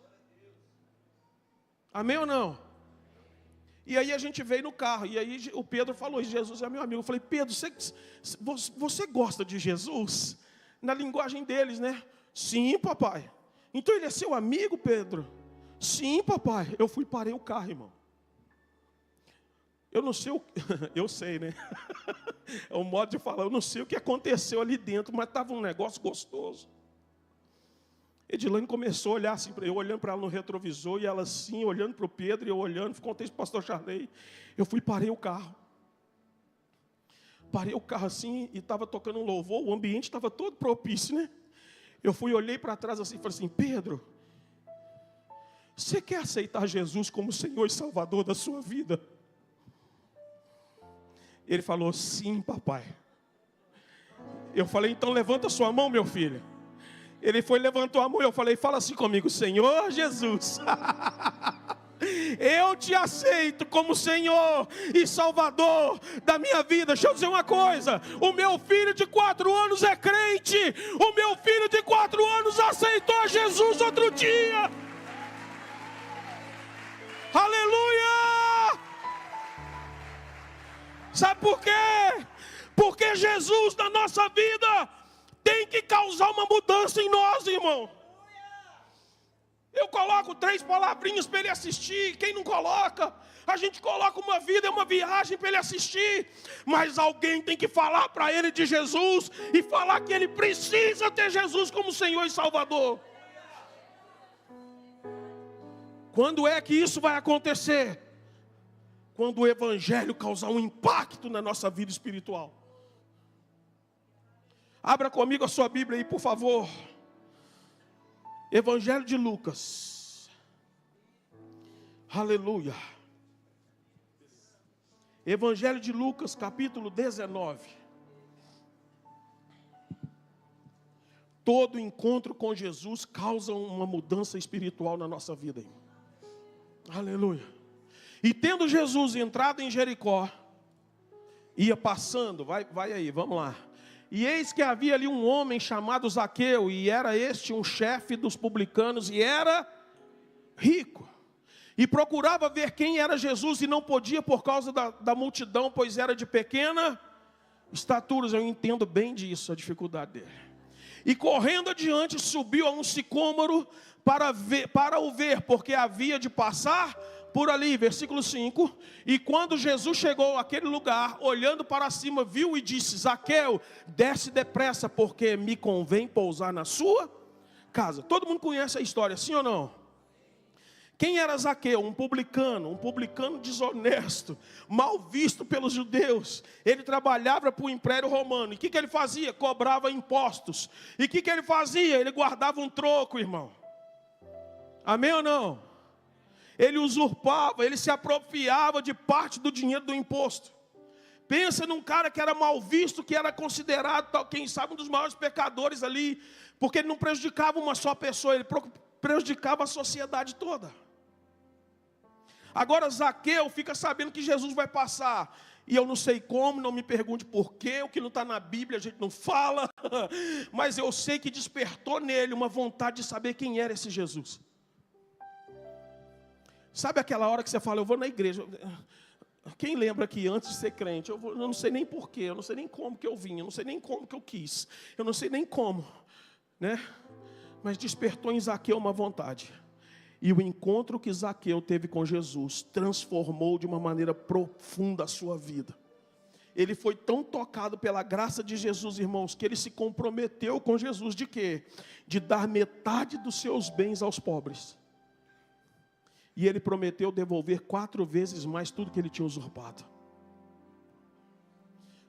Amém ou não? E aí a gente veio no carro, e aí o Pedro falou, Jesus é meu amigo. Eu falei, Pedro, você gosta de Jesus? Na linguagem deles, né? Sim, papai. Então ele é seu amigo, Pedro? Sim, papai. Eu fui e parei o carro, irmão. Eu não sei eu sei, né? É um modo de falar. Eu não sei o que aconteceu ali dentro, mas estava um negócio gostoso. Edilane começou a olhar assim para eu, olhando para ela no retrovisor, e ela assim, olhando para o Pedro, e eu olhando, contei para o pastor Charley. Eu fui e parei o carro. Parei o carro assim e estava tocando um louvor, o ambiente estava todo propício, né? Eu fui, olhei para trás assim e falei assim, Pedro, você quer aceitar Jesus como Senhor e Salvador da sua vida? Ele falou, sim, papai. Eu falei, então levanta sua mão, meu filho. Ele foi, levantou a mão, eu falei, fala assim comigo, Senhor Jesus. Eu te aceito como Senhor e Salvador da minha vida. Deixa eu dizer uma coisa, o meu filho de 4 anos é crente. O meu filho de 4 anos aceitou Jesus outro dia. Aleluia! Sabe por quê? Porque Jesus na nossa vida tem que causar uma mudança em nós, irmão. Eu coloco 3 palavrinhas para ele assistir. Quem não coloca? A gente coloca uma vida, uma viagem para ele assistir. Mas alguém tem que falar para ele de Jesus e falar que ele precisa ter Jesus como Senhor e Salvador. Quando é que isso vai acontecer? Quando o Evangelho causar um impacto na nossa vida espiritual. Abra comigo a sua Bíblia aí, por favor. Evangelho de Lucas. Aleluia. Evangelho de Lucas, capítulo 19. Todo encontro com Jesus causa uma mudança espiritual na nossa vida, irmão. Aleluia. E tendo Jesus entrado em Jericó, ia passando, vai aí, vamos lá. E eis que havia ali um homem chamado Zaqueu, e era este um chefe dos publicanos, e era rico. E procurava ver quem era Jesus, e não podia por causa da multidão, pois era de pequena estatura. Eu entendo bem disso, a dificuldade dele. E correndo adiante, subiu a um sicômoro para o ver, porque havia de passar por ali. Versículo 5. E quando Jesus chegou àquele lugar, olhando para cima, viu e disse: Zaqueu, desce depressa, porque me convém pousar na sua casa. Todo mundo conhece a história, sim ou não? Quem era Zaqueu? Um publicano desonesto, mal visto pelos judeus. Ele trabalhava para o Império Romano. E o que ele fazia? Cobrava impostos. E o que ele fazia? Ele guardava um troco, irmão. Amém ou não? Ele usurpava, ele se apropriava de parte do dinheiro do imposto. Pensa num cara que era mal visto, que era considerado, quem sabe, um dos maiores pecadores ali, porque ele não prejudicava uma só pessoa, ele prejudicava a sociedade toda. Agora Zaqueu fica sabendo que Jesus vai passar, e eu não sei como, não me pergunte por quê, o que não está na Bíblia a gente não fala, mas eu sei que despertou nele uma vontade de saber quem era esse Jesus. Sabe aquela hora que você fala, eu vou na igreja. Quem lembra que antes de ser crente, eu não sei nem porquê, eu não sei nem como que eu vim, eu não sei nem como que eu quis, eu não sei nem como, né? Mas despertou em Zaqueu uma vontade. E o encontro que Zaqueu teve com Jesus transformou de uma maneira profunda a sua vida. Ele foi tão tocado pela graça de Jesus, irmãos, que ele se comprometeu com Jesus de quê? De dar metade dos seus bens aos pobres. E ele prometeu devolver 4 vezes mais tudo que ele tinha usurpado.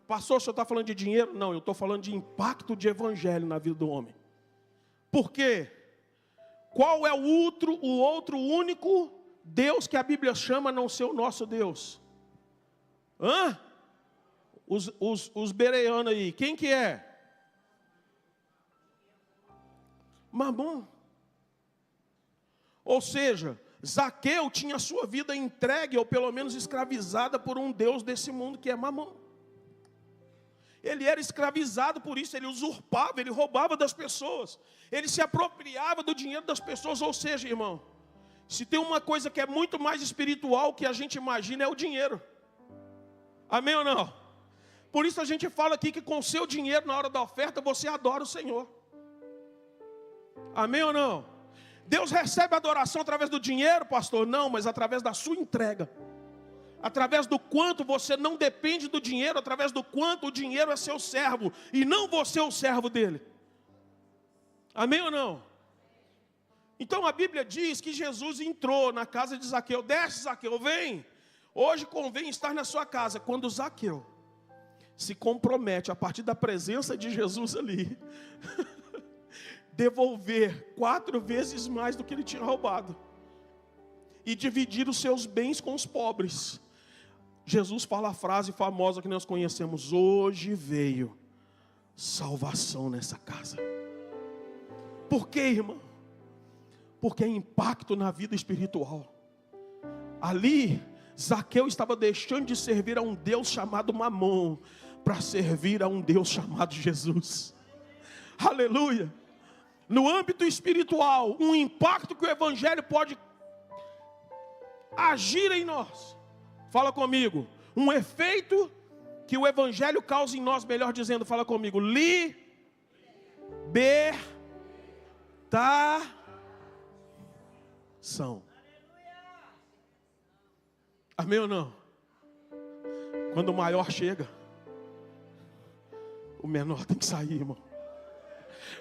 Pastor, o senhor está falando de dinheiro? Não, eu estou falando de impacto de evangelho na vida do homem. Por quê? Qual é o outro único Deus que a Bíblia chama a não ser o nosso Deus? Os bereanos aí, quem que é? Mamon. Ou seja, Zaqueu tinha a sua vida entregue, ou pelo menos escravizada por um Deus desse mundo que é Mamon. Ele era escravizado por isso, ele usurpava, ele roubava das pessoas. Ele se apropriava do dinheiro das pessoas, ou seja, irmão, se tem uma coisa que é muito mais espiritual que a gente imagina é o dinheiro. Amém ou não? Por isso a gente fala aqui que com o seu dinheiro na hora da oferta você adora o Senhor. Amém ou não? Deus recebe adoração através do dinheiro, pastor? Não, mas através da sua entrega. Através do quanto você não depende do dinheiro, através do quanto o dinheiro é seu servo, e não você o servo dele. Amém ou não? Então a Bíblia diz que Jesus entrou na casa de Zaqueu. Desce, Zaqueu, vem. Hoje convém estar na sua casa. Quando Zaqueu se compromete, a partir da presença de Jesus ali, devolver 4 vezes mais do que ele tinha roubado, e dividir os seus bens com os pobres. Jesus fala a frase famosa que nós conhecemos: hoje veio salvação nessa casa. Por quê, irmão? Porque é impacto na vida espiritual. Ali, Zaqueu estava deixando de servir a um Deus chamado Mamon, para servir a um Deus chamado Jesus. Aleluia! No âmbito espiritual, um impacto que o Evangelho pode agir em nós. Fala comigo. Um efeito que o Evangelho causa em nós, melhor dizendo, fala comigo. Libertação. Amém ou não? Quando o maior chega, o menor tem que sair, irmão.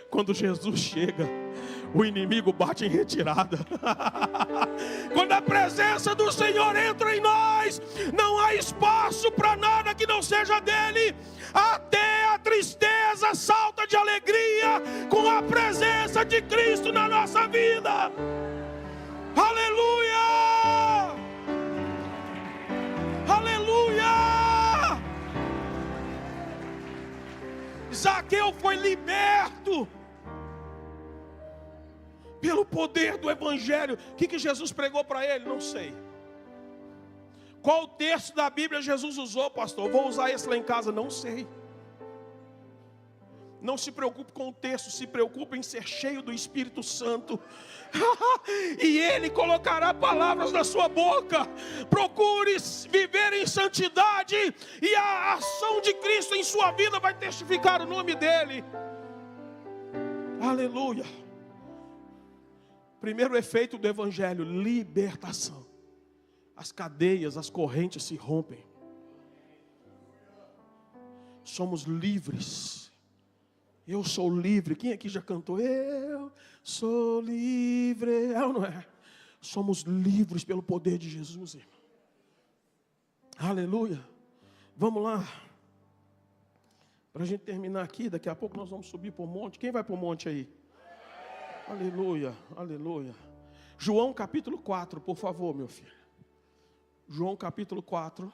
Quando Jesus chega, o inimigo bate em retirada. Quando a presença do Senhor entra em nós, não há espaço para nada que não seja dele. Até a tristeza salta de alegria com a presença de Cristo na nossa vida. Aleluia! Aleluia! Zaqueu foi liberto pelo poder do Evangelho. O que Jesus pregou para ele? Não sei. Qual texto da Bíblia Jesus usou, pastor? Vou usar esse lá em casa? Não sei. Não se preocupe com o texto, se preocupe em ser cheio do Espírito Santo. E Ele colocará palavras na sua boca. Procure viver em santidade, e a ação de Cristo em sua vida vai testificar o nome dEle. Aleluia. Primeiro efeito do Evangelho: libertação. As cadeias, as correntes se rompem. Somos livres. Eu sou livre. Quem aqui já cantou? Eu sou livre. É ou não é? Somos livres pelo poder de Jesus, irmão. Aleluia. Vamos lá. Para a gente terminar aqui, daqui a pouco nós vamos subir para o monte. Quem vai para o monte aí? Aleluia, aleluia. João capítulo 4, por favor, meu filho. João capítulo 4.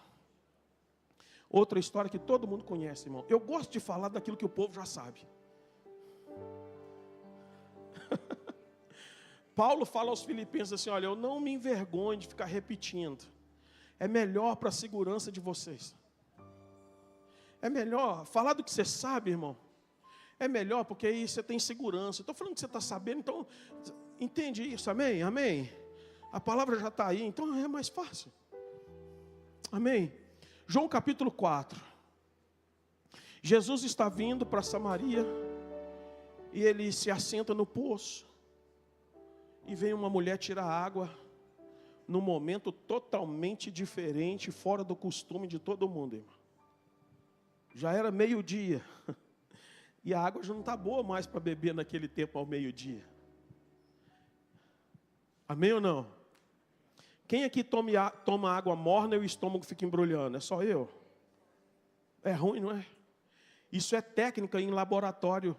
Outra história que todo mundo conhece, irmão. Eu gosto de falar daquilo que o povo já sabe. Paulo fala aos filipenses assim, olha, eu não me envergonho de ficar repetindo. É melhor para a segurança de vocês. É melhor falar do que você sabe, irmão. É melhor porque aí você tem segurança. Estou falando que você está sabendo, então entende isso, amém? Amém? A palavra já está aí, então é mais fácil. Amém? João capítulo 4. Jesus está vindo para Samaria e ele se assenta no poço. E vem uma mulher tirar água num momento totalmente diferente, fora do costume de todo mundo, irmão. Já era meio-dia. E a água já não está boa mais para beber naquele tempo ao meio-dia. Amém ou não? Quem aqui toma água morna e o estômago fica embrulhando? É só eu? É ruim, não é? Isso é técnica em laboratório.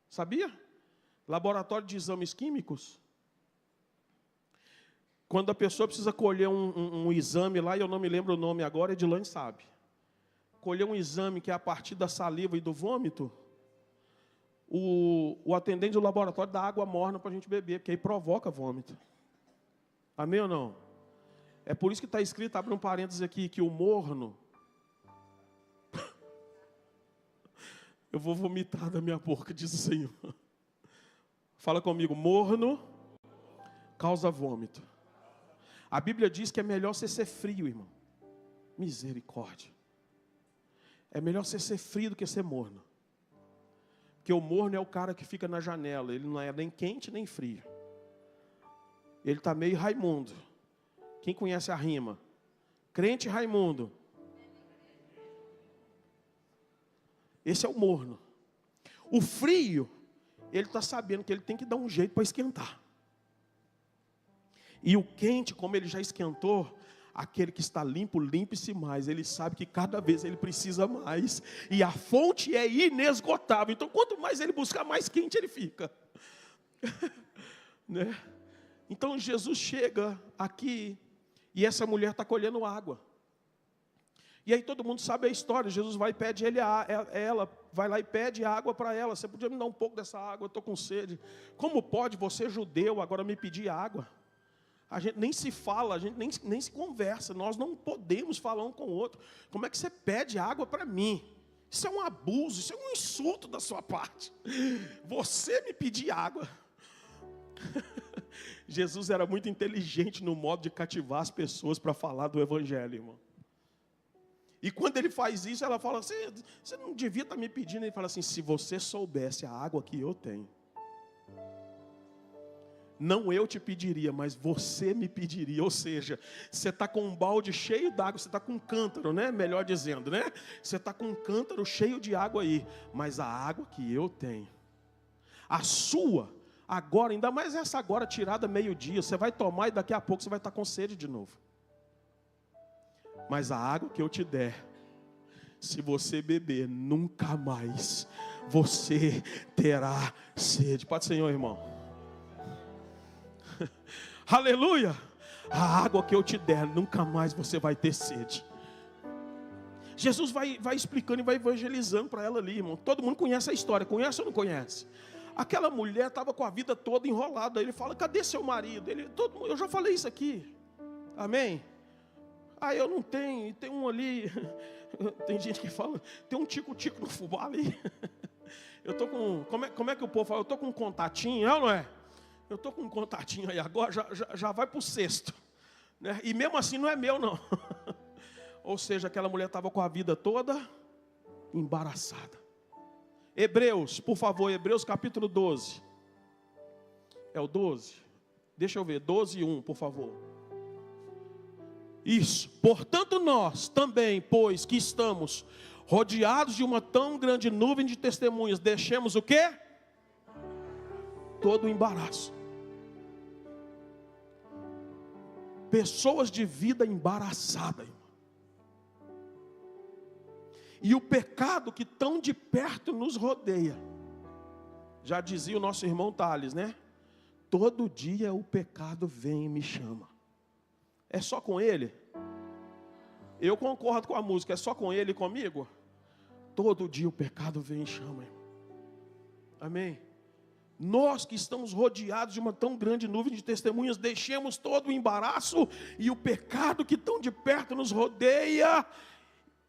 Sabia? Laboratório de exames químicos. Quando a pessoa precisa colher um exame lá, e eu não me lembro o nome agora, Edilane sabe. Colher um exame que é a partir da saliva e do vômito, o atendente do laboratório dá água morna para a gente beber, porque aí provoca vômito. Amém ou não? É por isso que está escrito, abre um parênteses aqui, que o morno... Eu vou vomitar da minha boca, diz o Senhor. Fala comigo, morno causa vômito. A Bíblia diz que é melhor você ser frio, irmão. Misericórdia. É melhor você ser frio do que ser morno. Porque o morno é o cara que fica na janela. Ele não é nem quente nem frio. Ele está meio Raimundo. Quem conhece a rima? Crente Raimundo. Esse é o morno. O frio, ele está sabendo que ele tem que dar um jeito para esquentar. E o quente, como ele já esquentou, aquele que está limpo, limpe-se mais. Ele sabe que cada vez ele precisa mais. E a fonte é inesgotável. Então, quanto mais ele buscar, mais quente ele fica. Né? Então, Jesus chega aqui e essa mulher está colhendo água. E aí todo mundo sabe a história. Jesus vai e pede ela vai lá e pede água para ela. Você podia me dar um pouco dessa água? Eu estou com sede. Como pode você, judeu, agora me pedir água? A gente nem se fala, a gente nem se conversa. Nós não podemos falar um com o outro. Como é que você pede água para mim? Isso é um abuso, isso é um insulto da sua parte. Você me pedir água. Jesus era muito inteligente no modo de cativar as pessoas para falar do evangelho, irmão. E quando ele faz isso, ela fala assim, você não devia estar me pedindo. Ele fala assim, se você soubesse a água que eu tenho, não eu te pediria, mas você me pediria. Ou seja, você está com um balde cheio d'água, você está com um cântaro, né? Melhor dizendo, né? Você está com um cântaro cheio de água aí, mas a água que eu tenho, a sua, agora, ainda mais essa agora tirada meio-dia, você vai tomar e daqui a pouco você vai estar com sede de novo. Mas a água que eu te der, se você beber, nunca mais você terá sede. Pode, Senhor, irmão. Aleluia. A água que eu te der, nunca mais você vai ter sede. Jesus vai explicando e vai evangelizando para ela ali, irmão. Todo mundo conhece a história, conhece ou não conhece? Aquela mulher estava com a vida toda enrolada. Ele fala, cadê seu marido? Eu já falei isso aqui. Amém? Ah, eu não tenho, tem um ali. Tem gente que fala, tem um tico-tico no fubá ali. Eu estou com, como é que o povo fala? Eu estou com um contatinho, é ou não é? Eu estou com um contatinho aí agora, já vai para o sexto. Né? E mesmo assim não é meu, não. Ou seja, aquela mulher estava com a vida toda embaraçada. Hebreus, por favor, Hebreus capítulo 12. É o 12? Deixa eu ver, 12:1, por favor. Isso, portanto nós também, pois que estamos rodeados de uma tão grande nuvem de testemunhas, deixemos o quê? Todo o embaraço. pessoas de vida embaraçada, irmão. E o pecado que tão de perto nos rodeia. Já dizia o nosso irmão Tales, né? Todo dia o pecado vem e me chama. É só com ele? Eu concordo com a música, é só com ele e comigo? Todo dia o pecado vem e chama, irmão. Amém? Nós que estamos rodeados de uma tão grande nuvem de testemunhas, deixemos todo o embaraço e o pecado que tão de perto nos rodeia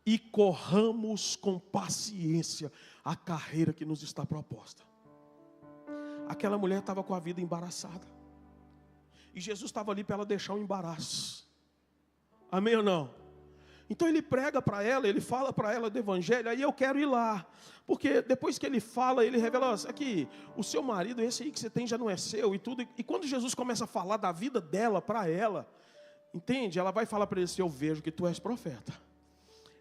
e corramos com paciência a carreira que nos está proposta. Aquela mulher estava com a vida embaraçada. E Jesus estava ali para ela deixar o embaraço. Amém ou não? Então ele prega para ela, ele fala para ela do evangelho, aí eu quero ir lá. Porque depois que ele fala, ele revela aqui, o seu marido, esse aí que você tem já não é seu e tudo. E quando Jesus começa a falar da vida dela para ela, entende? Ela vai falar para ele assim, eu vejo que tu és profeta.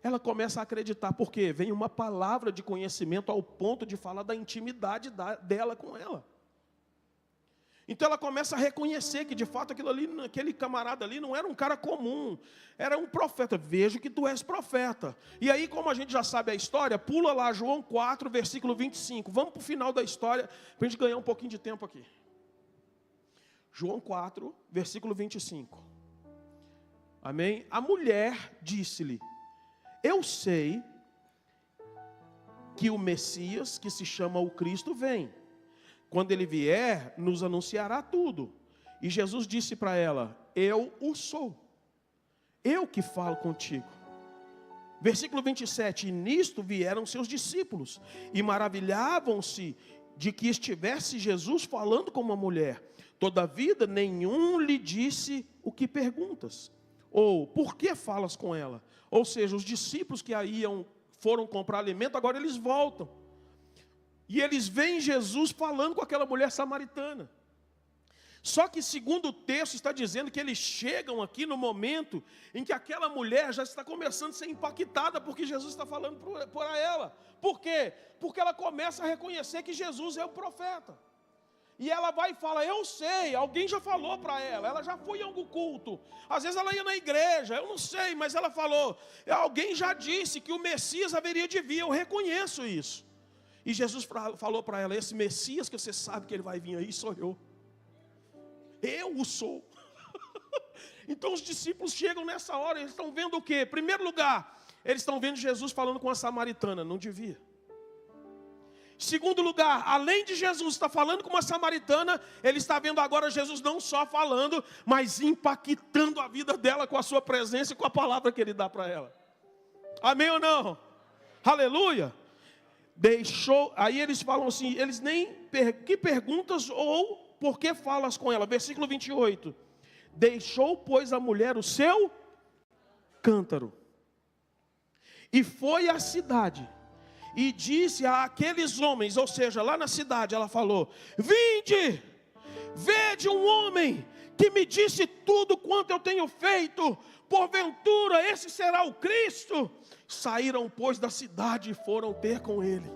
Ela começa a acreditar, porque vem uma palavra de conhecimento ao ponto de falar da intimidade dela com ela. Então ela começa a reconhecer que de fato aquele camarada ali não era um cara comum, era um profeta. Vejo que tu és profeta. E aí, como a gente já sabe a história, pula lá João 4, versículo 25. Vamos para o final da história, para a gente ganhar um pouquinho de tempo aqui. João 4, versículo 25. Amém? A mulher disse-lhe, eu sei que o Messias, que se chama o Cristo, vem. Quando ele vier, nos anunciará tudo. E Jesus disse para ela, eu o sou. Eu que falo contigo. Versículo 27, e nisto vieram seus discípulos, e maravilhavam-se de que estivesse Jesus falando com uma mulher. Todavia, nenhum lhe disse o que perguntas. Ou, por que falas com ela? Ou seja, os discípulos que foram comprar alimento, agora eles voltam. E eles veem Jesus falando com aquela mulher samaritana. Só que segundo o texto está dizendo que eles chegam aqui no momento em que aquela mulher já está começando a ser impactada porque Jesus está falando por ela. Por quê? Porque ela começa a reconhecer que Jesus é o profeta. E ela vai e fala, eu sei, alguém já falou para ela já foi em algum culto. Às vezes ela ia na igreja, eu não sei, mas ela falou, alguém já disse que o Messias haveria de vir, eu reconheço isso. E Jesus falou para ela, esse Messias que você sabe que ele vai vir aí, sou eu. Eu o sou. Então os discípulos chegam nessa hora, eles estão vendo o quê? Em primeiro lugar, eles estão vendo Jesus falando com a samaritana, não devia. Segundo lugar, além de Jesus estar falando com uma samaritana, ele está vendo agora Jesus não só falando, mas impactando a vida dela com a sua presença e com a palavra que ele dá para ela. Amém ou não? Aleluia! Aí eles falam assim, eles nem, que perguntas ou por que falas com ela? Versículo 28. Deixou, pois, a mulher o seu cântaro. E foi à cidade. E disse àqueles homens, ou seja, lá na cidade, ela falou, vinde, vede um homem que me disse tudo quanto eu tenho feito. Porventura, esse será o Cristo? Saíram, pois, da cidade e foram ter com ele.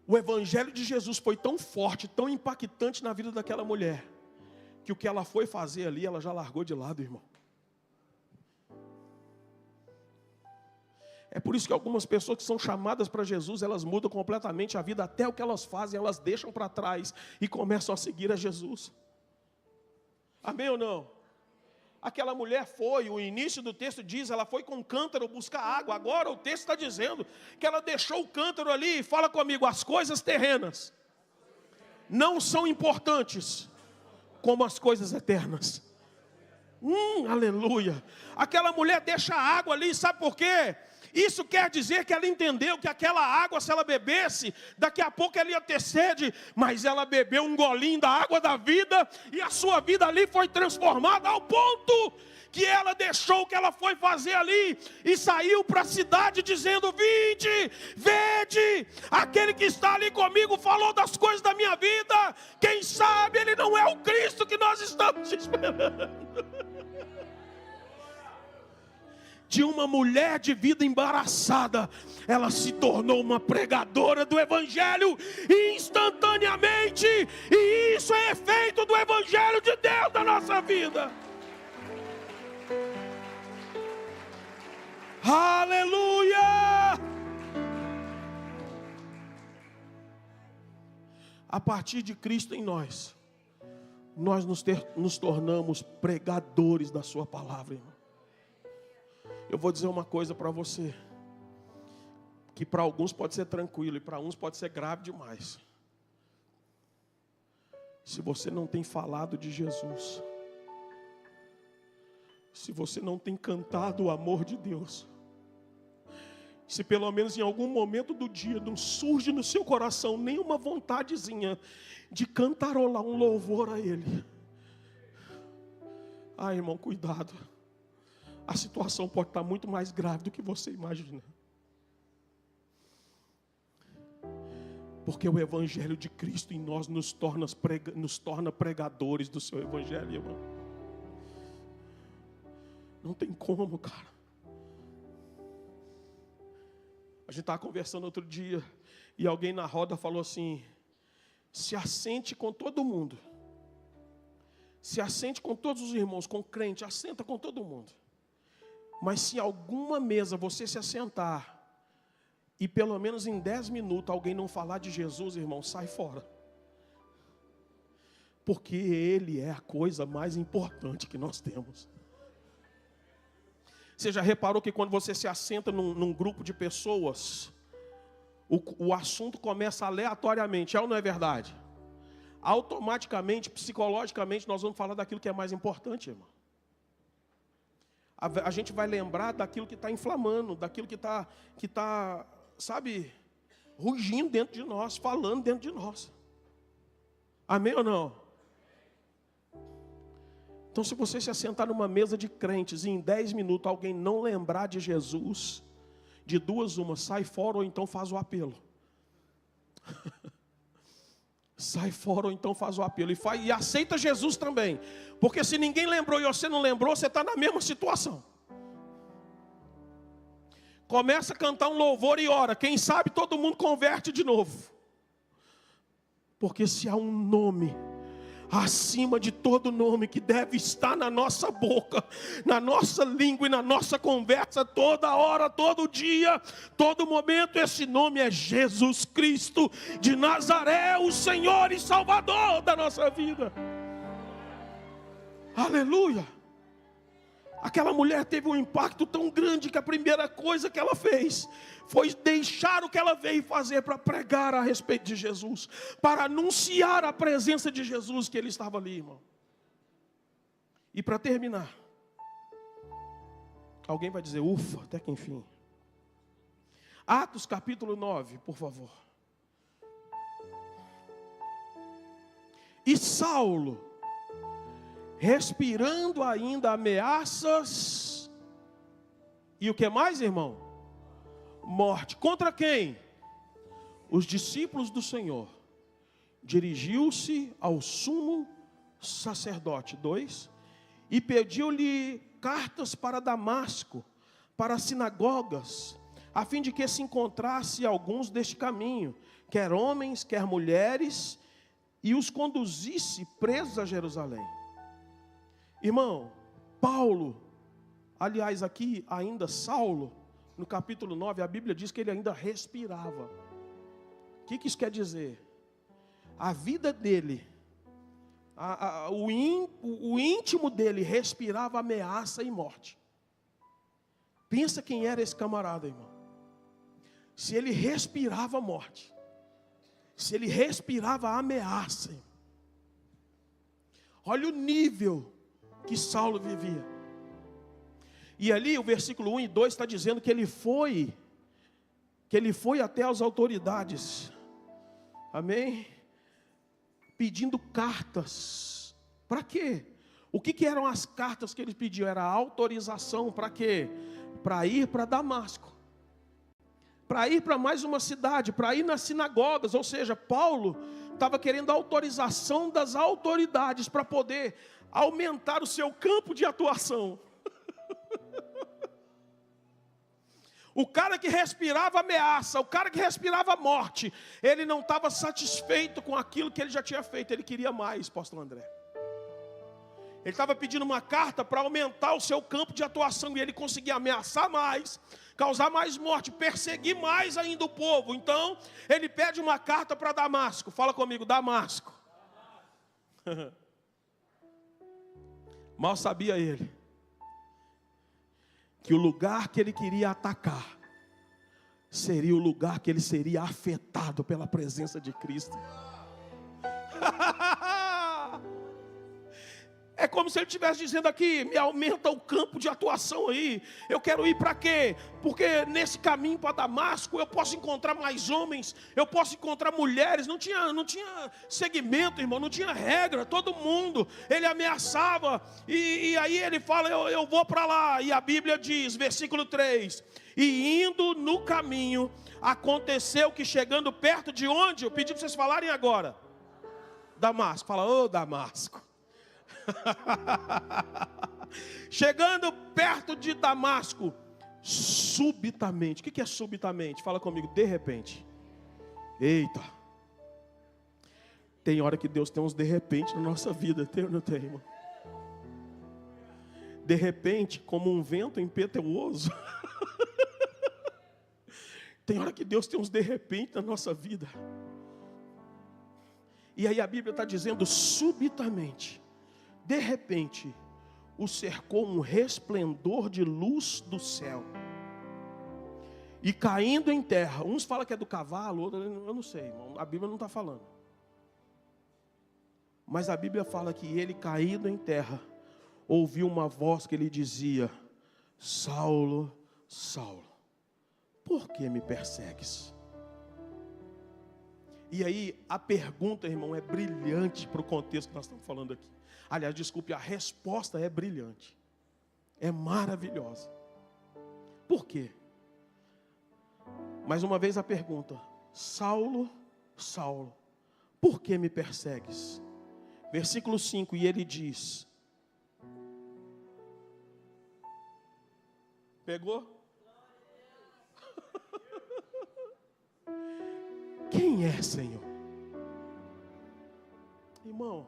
O evangelho de Jesus foi tão forte, tão impactante na vida daquela mulher, que o que ela foi fazer ali, ela já largou de lado, irmão. É por isso que algumas pessoas que são chamadas para Jesus, elas mudam completamente a vida, até o que elas fazem, elas deixam para trás e começam a seguir a Jesus. Amém ou não? Aquela mulher foi, o início do texto diz, ela foi com um cântaro buscar água. Agora o texto está dizendo que ela deixou o cântaro ali. Fala comigo, as coisas terrenas não são importantes como as coisas eternas. Aleluia. Aquela mulher deixa a água ali, sabe por quê? Isso quer dizer que ela entendeu que aquela água, se ela bebesse, daqui a pouco ela ia ter sede, mas ela bebeu um golinho da água da vida, e a sua vida ali foi transformada ao ponto que ela deixou o que ela foi fazer ali, e saiu para a cidade dizendo, vinde, vede, aquele que está ali comigo falou das coisas da minha vida, quem sabe ele não é o Cristo que nós estamos esperando. de uma mulher de vida embaraçada, ela se tornou uma pregadora do Evangelho instantaneamente, e isso é efeito do Evangelho de Deus na nossa vida. Aleluia! A partir de Cristo em nós nos tornamos pregadores da sua palavra, irmão. Eu vou dizer uma coisa para você, que para alguns pode ser tranquilo e para uns pode ser grave demais. Se você não tem falado de Jesus, se você não tem cantado o amor de Deus, se pelo menos em algum momento do dia não surge no seu coração nenhuma vontadezinha de cantarolar um louvor a Ele, irmão, cuidado. A situação pode estar muito mais grave do que você imagina. Porque o Evangelho de Cristo em nós nos torna pregadores do seu Evangelho, irmão. Não tem como, cara. A gente estava conversando outro dia e alguém na roda falou assim: se assente com todo mundo. Se assente com todos os irmãos, com crente, assenta com todo mundo. Mas se em alguma mesa você se assentar e pelo menos em 10 minutos alguém não falar de Jesus, irmão, sai fora. Porque Ele é a coisa mais importante que nós temos. Você já reparou que quando você se assenta num grupo de pessoas, o assunto começa aleatoriamente, é ou não é verdade? Automaticamente, psicologicamente, nós vamos falar daquilo que é mais importante, irmão. A gente vai lembrar daquilo que está inflamando, daquilo que está, sabe, rugindo dentro de nós, falando dentro de nós. Amém ou não? Então, se você se assentar numa mesa de crentes e em 10 minutos alguém não lembrar de Jesus, de duas uma, sai fora ou então faz o apelo. Sai fora ou então faz o apelo. E aceita Jesus também. Porque se ninguém lembrou e você não lembrou, você está na mesma situação. Começa a cantar um louvor e ora. Quem sabe todo mundo converte de novo. Porque se há um nome acima de todo nome que deve estar na nossa boca, na nossa língua e na nossa conversa, toda hora, todo dia, todo momento, esse nome é Jesus Cristo de Nazaré, o Senhor e Salvador da nossa vida. Aleluia! Aquela mulher teve um impacto tão grande que a primeira coisa que ela fez foi deixar o que ela veio fazer para pregar a respeito de Jesus, para anunciar a presença de Jesus, que ele estava ali, irmão. E para terminar, alguém vai dizer, ufa, até que enfim. Atos capítulo 9, por favor. E Saulo, respirando ainda ameaças, e o que mais, irmão? Morte. Contra quem? Os discípulos do Senhor. Dirigiu-se ao sumo sacerdote, 2, e pediu-lhe cartas para Damasco, para as sinagogas, a fim de que se encontrasse alguns deste caminho, quer homens, quer mulheres, e os conduzisse presos a Jerusalém. Irmão, Paulo, aliás aqui ainda Saulo, no capítulo 9, a Bíblia diz que ele ainda respirava. O que isso quer dizer? A vida dele, o íntimo dele respirava ameaça e morte. Pensa quem era esse camarada, irmão. Se ele respirava morte, se ele respirava ameaça, irmão. Olha o nível que Saulo vivia. E ali o versículo 1 e 2 está dizendo que ele foi até as autoridades, amém? Pedindo cartas. Para quê? O que eram as cartas que ele pediu? Era autorização para quê? Para ir para Damasco, para ir para mais uma cidade, para ir nas sinagogas. Ou seja, Paulo estava querendo autorização das autoridades para poder aumentar o seu campo de atuação. O cara que respirava ameaça, o cara que respirava morte, ele não estava satisfeito com aquilo que ele já tinha feito, ele queria mais, apóstolo André. Ele estava pedindo uma carta para aumentar o seu campo de atuação, e ele conseguia ameaçar mais, causar mais morte, perseguir mais ainda o povo. Então, ele pede uma carta para Damasco. Fala comigo, Damasco. Mal sabia ele que o lugar que ele queria atacar seria o lugar que ele seria afetado pela presença de Cristo. É como se ele estivesse dizendo aqui: me aumenta o campo de atuação aí. Eu quero ir para quê? Porque nesse caminho para Damasco eu posso encontrar mais homens, eu posso encontrar mulheres. Não tinha segmento, irmão, não tinha regra. Todo mundo, ele ameaçava. E aí ele fala: eu vou para lá. E a Bíblia diz, versículo 3: e indo no caminho, aconteceu que chegando perto de onde? Eu pedi para vocês falarem agora. Damasco. Fala, ô Damasco. Chegando perto de Damasco, subitamente. O que é subitamente? Fala comigo, de repente. Eita. Tem hora que Deus tem uns de repente na nossa vida. Tem ou não tem, irmão? De repente, como um vento impetuoso. Tem hora que Deus tem uns de repente na nossa vida. E aí a Bíblia está dizendo subitamente. De repente, o cercou um resplendor de luz do céu. E caindo em terra, uns falam que é do cavalo, outros, eu não sei, irmão, a Bíblia não está falando. Mas a Bíblia fala que ele, caído em terra, ouviu uma voz que lhe dizia: Saulo, Saulo, por que me persegues? E aí a pergunta, irmão, é brilhante para o contexto que nós estamos falando aqui. Aliás, desculpe, a resposta é brilhante. É maravilhosa. Por quê? Mais uma vez a pergunta: Saulo, Saulo, por que me persegues? Versículo 5, e ele diz: pegou? Quem é, Senhor? Irmão,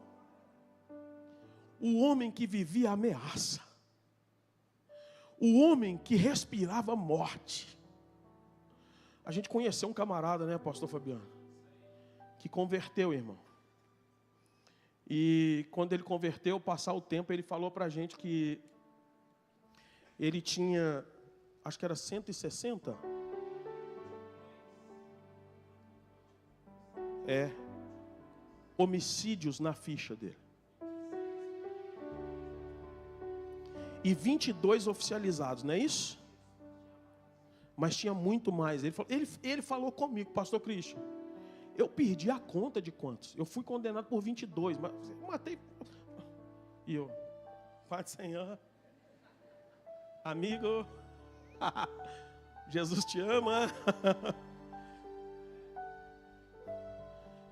o homem que vivia ameaça, o homem que respirava morte. A gente conheceu um camarada, né, pastor Fabiano, que converteu, irmão. E quando ele converteu, passar o tempo, ele falou pra gente que ele tinha, acho que era 160 homicídios na ficha dele. E 22 oficializados, não é isso? Mas tinha muito mais. Ele falou comigo, pastor Cristian, eu perdi a conta de quantos. Eu fui condenado por 22, mas eu matei. E eu, Pai do Senhor, amigo, Jesus te ama.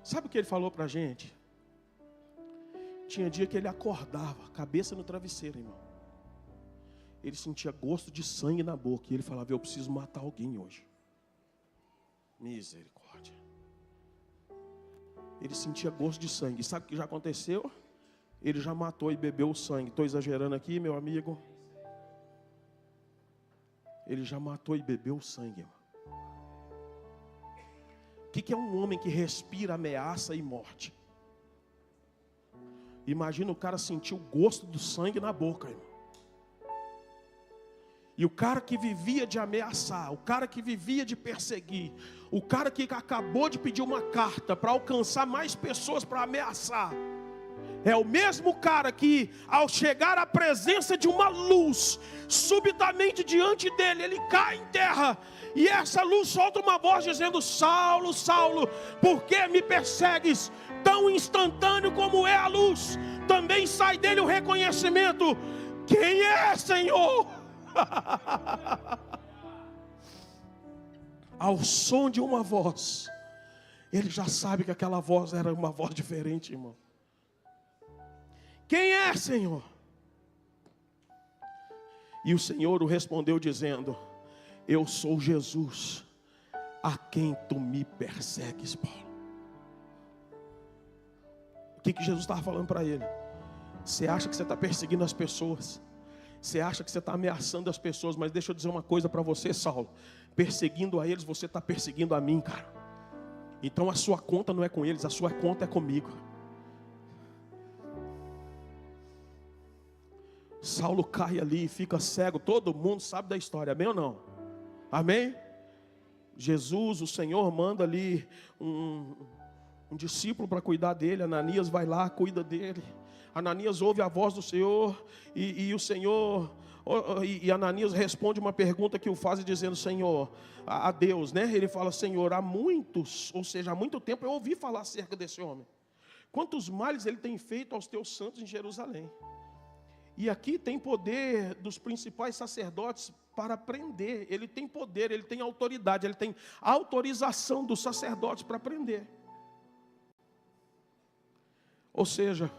Sabe o que ele falou pra gente? Tinha dia que ele acordava, cabeça no travesseiro, irmão. Ele sentia gosto de sangue na boca. E ele falava: eu preciso matar alguém hoje. Misericórdia. Ele sentia gosto de sangue. E sabe o que já aconteceu? Ele já matou e bebeu o sangue. Estou exagerando aqui, meu amigo. Ele já matou e bebeu o sangue, irmão. O que é um homem que respira ameaça e morte? Imagina o cara sentir o gosto do sangue na boca, irmão. E o cara que vivia de ameaçar, o cara que vivia de perseguir, o cara que acabou de pedir uma carta para alcançar mais pessoas para ameaçar, é o mesmo cara que, ao chegar à presença de uma luz, subitamente diante dele, ele cai em terra. E essa luz solta uma voz dizendo: Saulo, Saulo, por que me persegues? Tão instantâneo como é a luz, também sai dele o reconhecimento: quem é, Senhor? Ao som de uma voz, ele já sabe que aquela voz era uma voz diferente, irmão. Quem é, Senhor? E o Senhor o respondeu dizendo: eu sou Jesus, a quem tu me persegues, Paulo. O que Jesus estava falando para ele? Você acha que você está perseguindo as pessoas, você acha que você está ameaçando as pessoas, mas deixa eu dizer uma coisa para você, Saulo: perseguindo a eles, você está perseguindo a mim, cara. Então a sua conta não é com eles, a sua conta é comigo. Saulo cai ali e fica cego, todo mundo sabe da história, amém ou não? Amém? Jesus, o Senhor, manda ali um discípulo para cuidar dele. Ananias vai lá, cuida dele. Ananias ouve a voz do Senhor e o Senhor, e Ananias responde uma pergunta que o faz dizendo: Senhor, a Deus, né? Ele fala: Senhor, há muito tempo eu ouvi falar acerca desse homem. Quantos males ele tem feito aos teus santos em Jerusalém. E aqui tem poder dos principais sacerdotes para prender. Ele tem poder, ele tem autoridade, ele tem autorização dos sacerdotes para prender. Ou seja,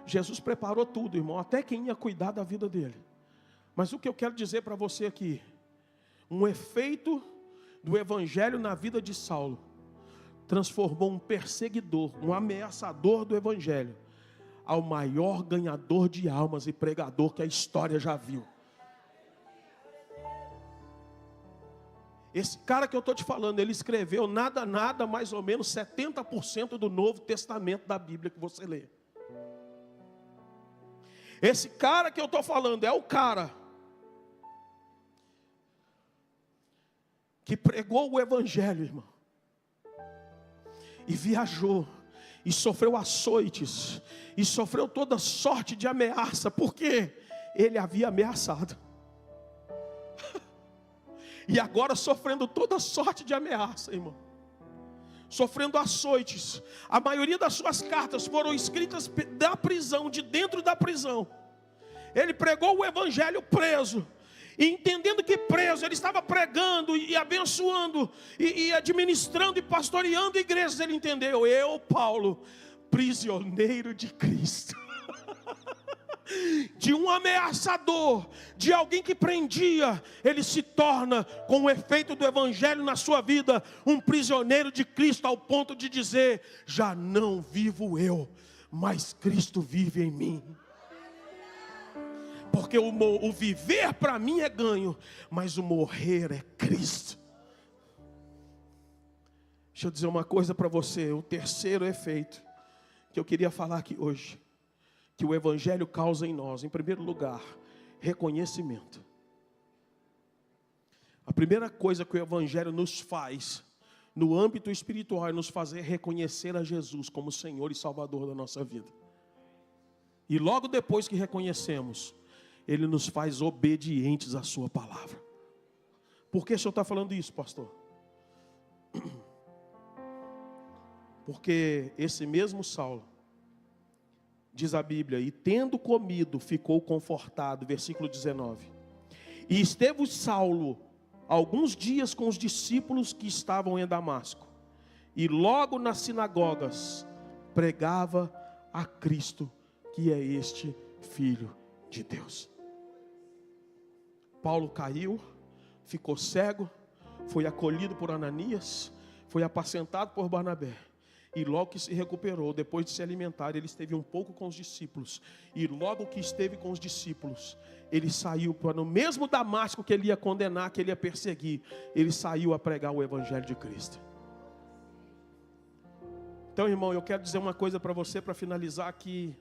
Jesus preparou tudo, irmão, até quem ia cuidar da vida dele. Mas o que eu quero dizer para você aqui, um efeito do evangelho na vida de Saulo transformou um perseguidor, um ameaçador do evangelho, ao maior ganhador de almas e pregador que a história já viu. Esse cara que eu estou te falando, ele escreveu nada, mais ou menos 70% do Novo Testamento da Bíblia que você lê. Esse cara que eu estou falando é o cara que pregou o evangelho, irmão, e viajou, e sofreu açoites, e sofreu toda sorte de ameaça, porque ele havia ameaçado. E agora sofrendo toda sorte de ameaça, irmão, sofrendo açoites. A maioria das suas cartas foram escritas da prisão, de dentro da prisão. Ele pregou o evangelho preso, e entendendo que preso, ele estava pregando e abençoando, e administrando e pastoreando igrejas. Ele entendeu: eu, Paulo, prisioneiro de Cristo, de um ameaçador, de alguém que prendia, ele se torna, com o efeito do evangelho na sua vida, um prisioneiro de Cristo, ao ponto de dizer: já não vivo eu, mas Cristo vive em mim. Porque o viver para mim é ganho, mas o morrer é Cristo. Deixa eu dizer uma coisa para você, o terceiro efeito que eu queria falar aqui hoje, que o evangelho causa em nós, em primeiro lugar, reconhecimento. A primeira coisa que o evangelho nos faz, no âmbito espiritual, é nos fazer reconhecer a Jesus como Senhor e Salvador da nossa vida. E logo depois que reconhecemos, Ele nos faz obedientes à sua palavra. Por que o senhor está falando isso, pastor? Porque esse mesmo Saulo, diz a Bíblia, e tendo comido, ficou confortado, versículo 19. E esteve Saulo alguns dias com os discípulos que estavam em Damasco, e logo nas sinagogas pregava a Cristo, que é este Filho de Deus. Paulo caiu, ficou cego, foi acolhido por Ananias, foi apacentado por Barnabé. E logo que se recuperou, depois de se alimentar, ele esteve um pouco com os discípulos. E logo que esteve com os discípulos, ele saiu para, no mesmo Damasco que ele ia condenar, que ele ia perseguir, ele saiu a pregar o Evangelho de Cristo. Então, irmão, eu quero dizer uma coisa para você, para finalizar aqui,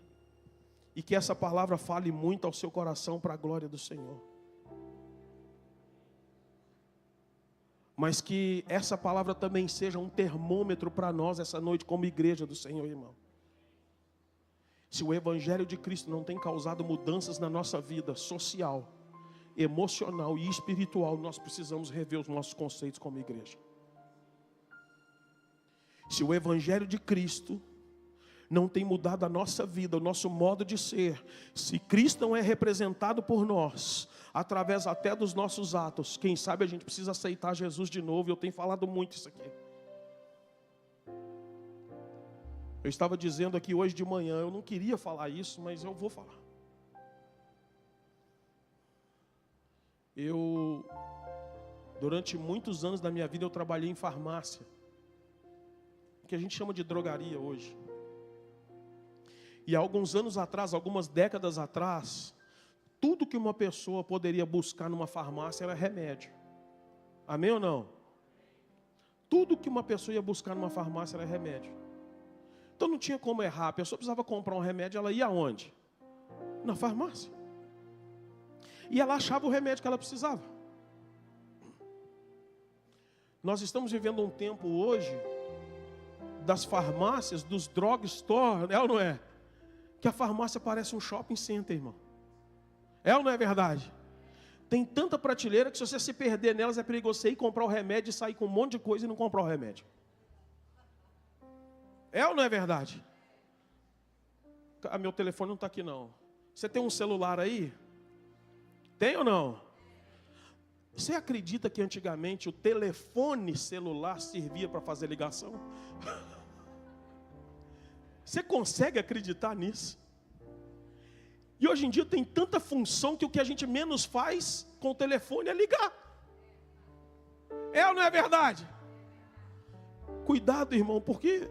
e que essa palavra fale muito ao seu coração para a glória do Senhor. Mas que essa palavra também seja um termômetro para nós essa noite como igreja do Senhor, irmão. Se o Evangelho de Cristo não tem causado mudanças na nossa vida social, emocional e espiritual, nós precisamos rever os nossos conceitos como igreja. Se o Evangelho de Cristo não tem mudado a nossa vida, o nosso modo de ser, se Cristo não é representado por nós, através até dos nossos atos, quem sabe a gente precisa aceitar Jesus de novo. Eu tenho falado muito isso aqui. Eu estava dizendo aqui hoje de manhã, eu não queria falar isso, mas eu vou falar. Durante muitos anos da minha vida eu trabalhei em farmácia, que a gente chama de drogaria hoje. E há alguns anos atrás, algumas décadas atrás, tudo que uma pessoa poderia buscar numa farmácia era remédio. Amém ou não? Tudo que uma pessoa ia buscar numa farmácia era remédio. Então não tinha como errar. A pessoa precisava comprar um remédio, ela ia aonde? Na farmácia. E ela achava o remédio que ela precisava. Nós estamos vivendo um tempo hoje das farmácias, dos drugstore, é ou não é? Que a farmácia parece um shopping center, irmão. É ou não é verdade? Tem tanta prateleira que se você se perder nelas é perigoso você ir comprar o remédio e sair com um monte de coisa e não comprar o remédio. É ou não é verdade? Meu telefone não está aqui não. Você tem um celular aí? Tem ou não? Você acredita que antigamente o telefone celular servia para fazer ligação? Você consegue acreditar nisso? E hoje em dia tem tanta função que o que a gente menos faz com o telefone é ligar. É ou não é verdade? Cuidado, irmão, porque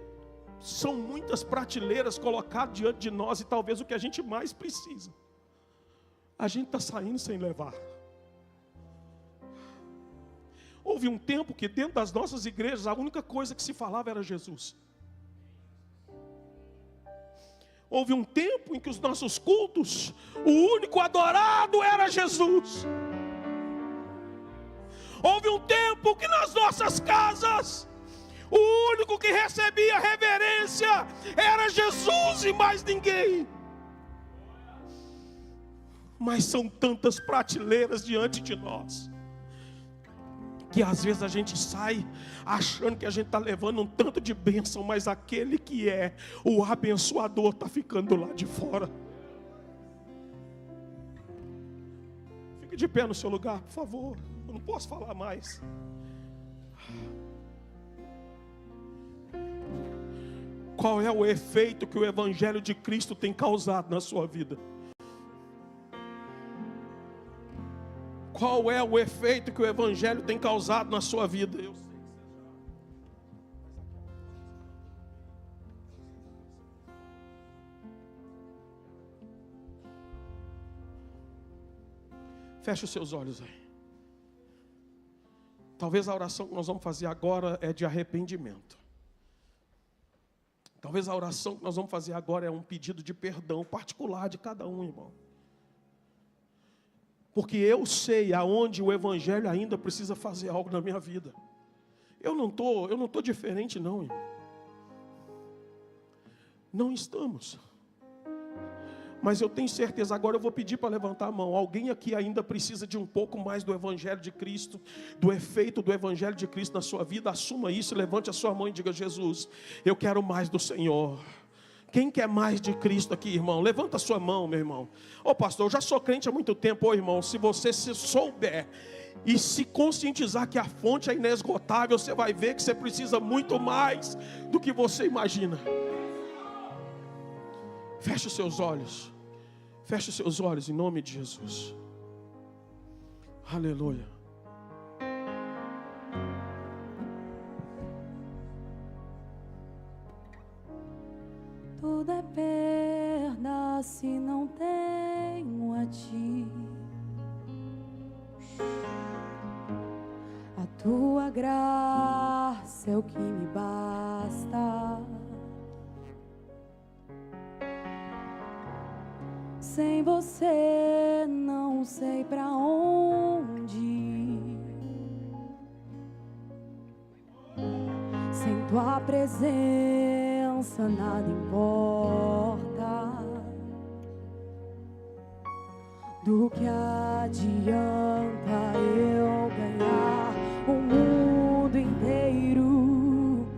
são muitas prateleiras colocadas diante de nós e talvez o que a gente mais precisa, a gente está saindo sem levar. Houve um tempo que dentro das nossas igrejas a única coisa que se falava era Jesus. Houve um tempo em que os nossos cultos, o único adorado era Jesus. Houve um tempo que nas nossas casas, o único que recebia reverência era Jesus e mais ninguém. Mas são tantas prateleiras diante de nós, que às vezes a gente sai achando que a gente está levando um tanto de bênção, mas aquele que é o abençoador está ficando lá de fora. Fique de pé no seu lugar, por favor. Eu não posso falar mais. Qual é o efeito que o Evangelho de Cristo tem causado na sua vida? Qual é o efeito que o Evangelho tem causado na sua vida? Eu sei que feche os seus olhos aí. Talvez a oração que nós vamos fazer agora é de arrependimento. Talvez a oração que nós vamos fazer agora é um pedido de perdão particular de cada um, irmão. Porque eu sei aonde o Evangelho ainda precisa fazer algo na minha vida. Eu não tô diferente não, irmão. Não estamos. Mas eu tenho certeza, agora eu vou pedir para levantar a mão. Alguém aqui ainda precisa de um pouco mais do Evangelho de Cristo, do efeito do Evangelho de Cristo na sua vida. Assuma isso, levante a sua mão e diga: Jesus, eu quero mais do Senhor. Quem quer mais de Cristo aqui, irmão? Levanta a sua mão, meu irmão. Ô pastor, eu já sou crente há muito tempo. Ô irmão, se você se souber e se conscientizar que a fonte é inesgotável, você vai ver que você precisa muito mais do que você imagina. Feche os seus olhos. Feche os seus olhos em nome de Jesus. Aleluia. Tudo é perda se não tenho a ti. A tua graça é o que me basta. Sem você não sei pra onde ir. Sem tua presença nada importa. Do que adianta eu ganhar o mundo inteiro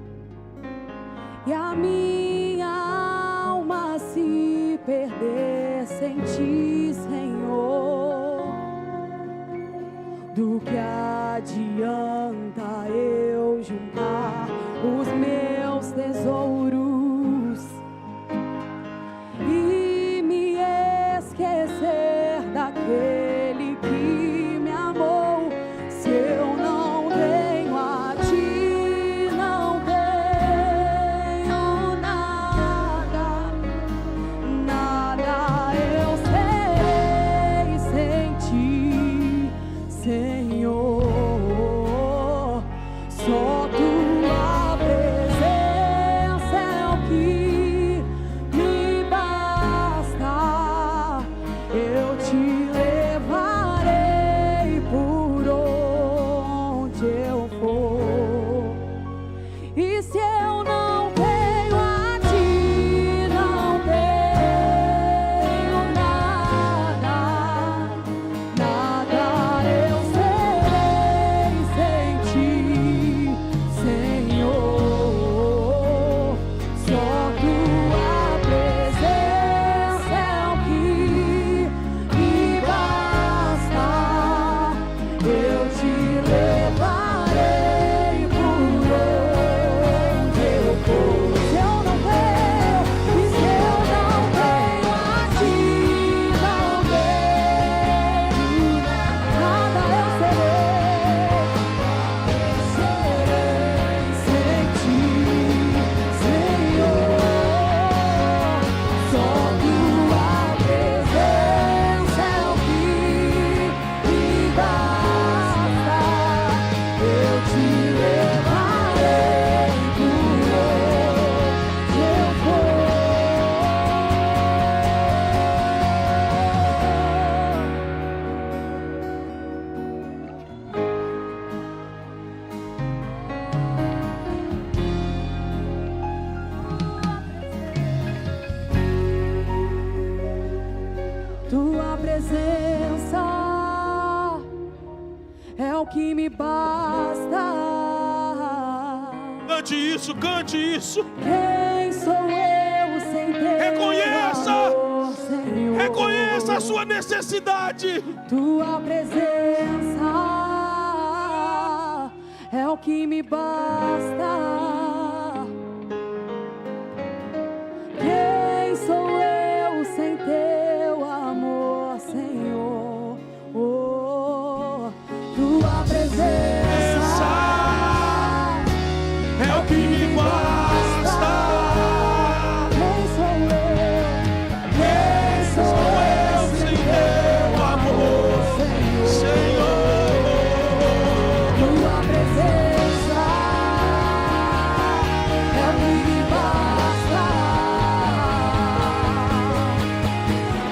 e a minha alma se perder sem ti, Senhor? Do que adianta eu juntar os meus tesouros e me esquecer daquele que me amou, se eu não presença é o que me basta. Cante isso, cante isso. Quem sou eu sem teu Reconheça, amor, Senhor? reconheça a sua necessidade. Tua presença é o que me basta. Quem sou eu sem teu amor, Senhor? Oh, tua presença É o que me basta. Quem sou eu? Quem sou eu sem teu amor, Senhor, tua presença é o que me basta.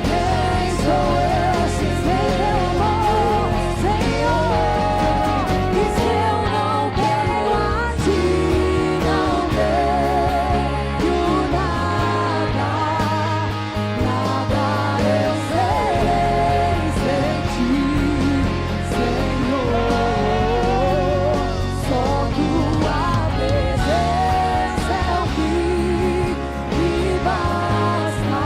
Quem sou eu sem teu amor, Senhor? E se eu não tenho a ti, não tenho nada, nada eu serei sem ti, Senhor. Só tua presença é o que me basta.